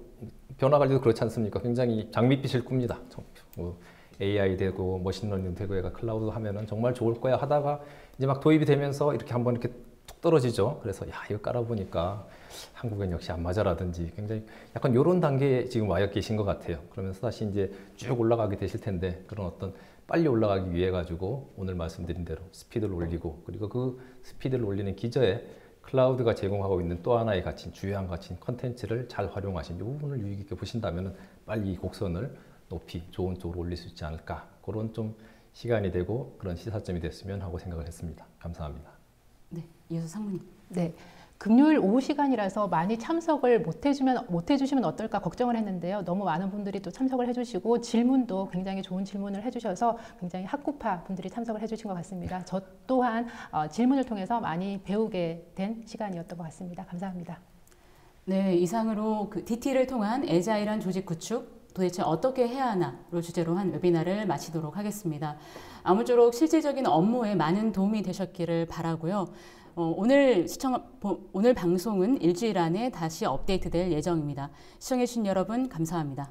변화 관리도 그렇지 않습니까? 굉장히 장밋빛을 꿉니다. 뭐 AI 되고 머신러닝 되고 얘가 클라우드 하면은 정말 좋을 거야 하다가 이제 막 도입이 되면서 이렇게 한번 이렇게 툭 떨어지죠. 그래서 야 이거 깔아보니까 한국은 역시 안 맞아라든지 굉장히 약간 이런 단계에 지금 와 계신 것 같아요. 그러면서 다시 이제 쭉 올라가게 되실 텐데 그런 어떤 빨리 올라가기 위해 가지고 오늘 말씀드린 대로 스피드를 올리고 그리고 그 스피드를 올리는 기저에 클라우드가 제공하고 있는 또 하나의 가치, 주요한 가치인 컨텐츠를 잘 활용하신 이 부분을 유익 있게 보신다면 빨리 이 곡선을 높이 좋은 쪽으로 올릴 수 있지 않을까 그런 좀 시간이 되고 그런 시사점이 됐으면 하고 생각을 했습니다. 감사합니다. 네, 이어서 상무님. 네. 금요일 오후 시간이라서 많이 참석을 못 해주시면 어떨까 걱정을 했는데요. 너무 많은 분들이 또 참석을 해주시고 질문도 굉장히 좋은 질문을 해주셔서 굉장히 학구파 분들이 참석을 해주신 것 같습니다. 저 또한 질문을 통해서 많이 배우게 된 시간이었던 것 같습니다. 감사합니다. 네, 이상으로 그 DT를 통한 애자일한 조직 구축 도대체 어떻게 해야 하나로 주제로 한 웨비나를 마치도록 하겠습니다. 아무쪼록 실질적인 업무에 많은 도움이 되셨기를 바라고요. 오늘 방송은 일주일 안에 다시 업데이트될 예정입니다. 시청해주신 여러분 감사합니다.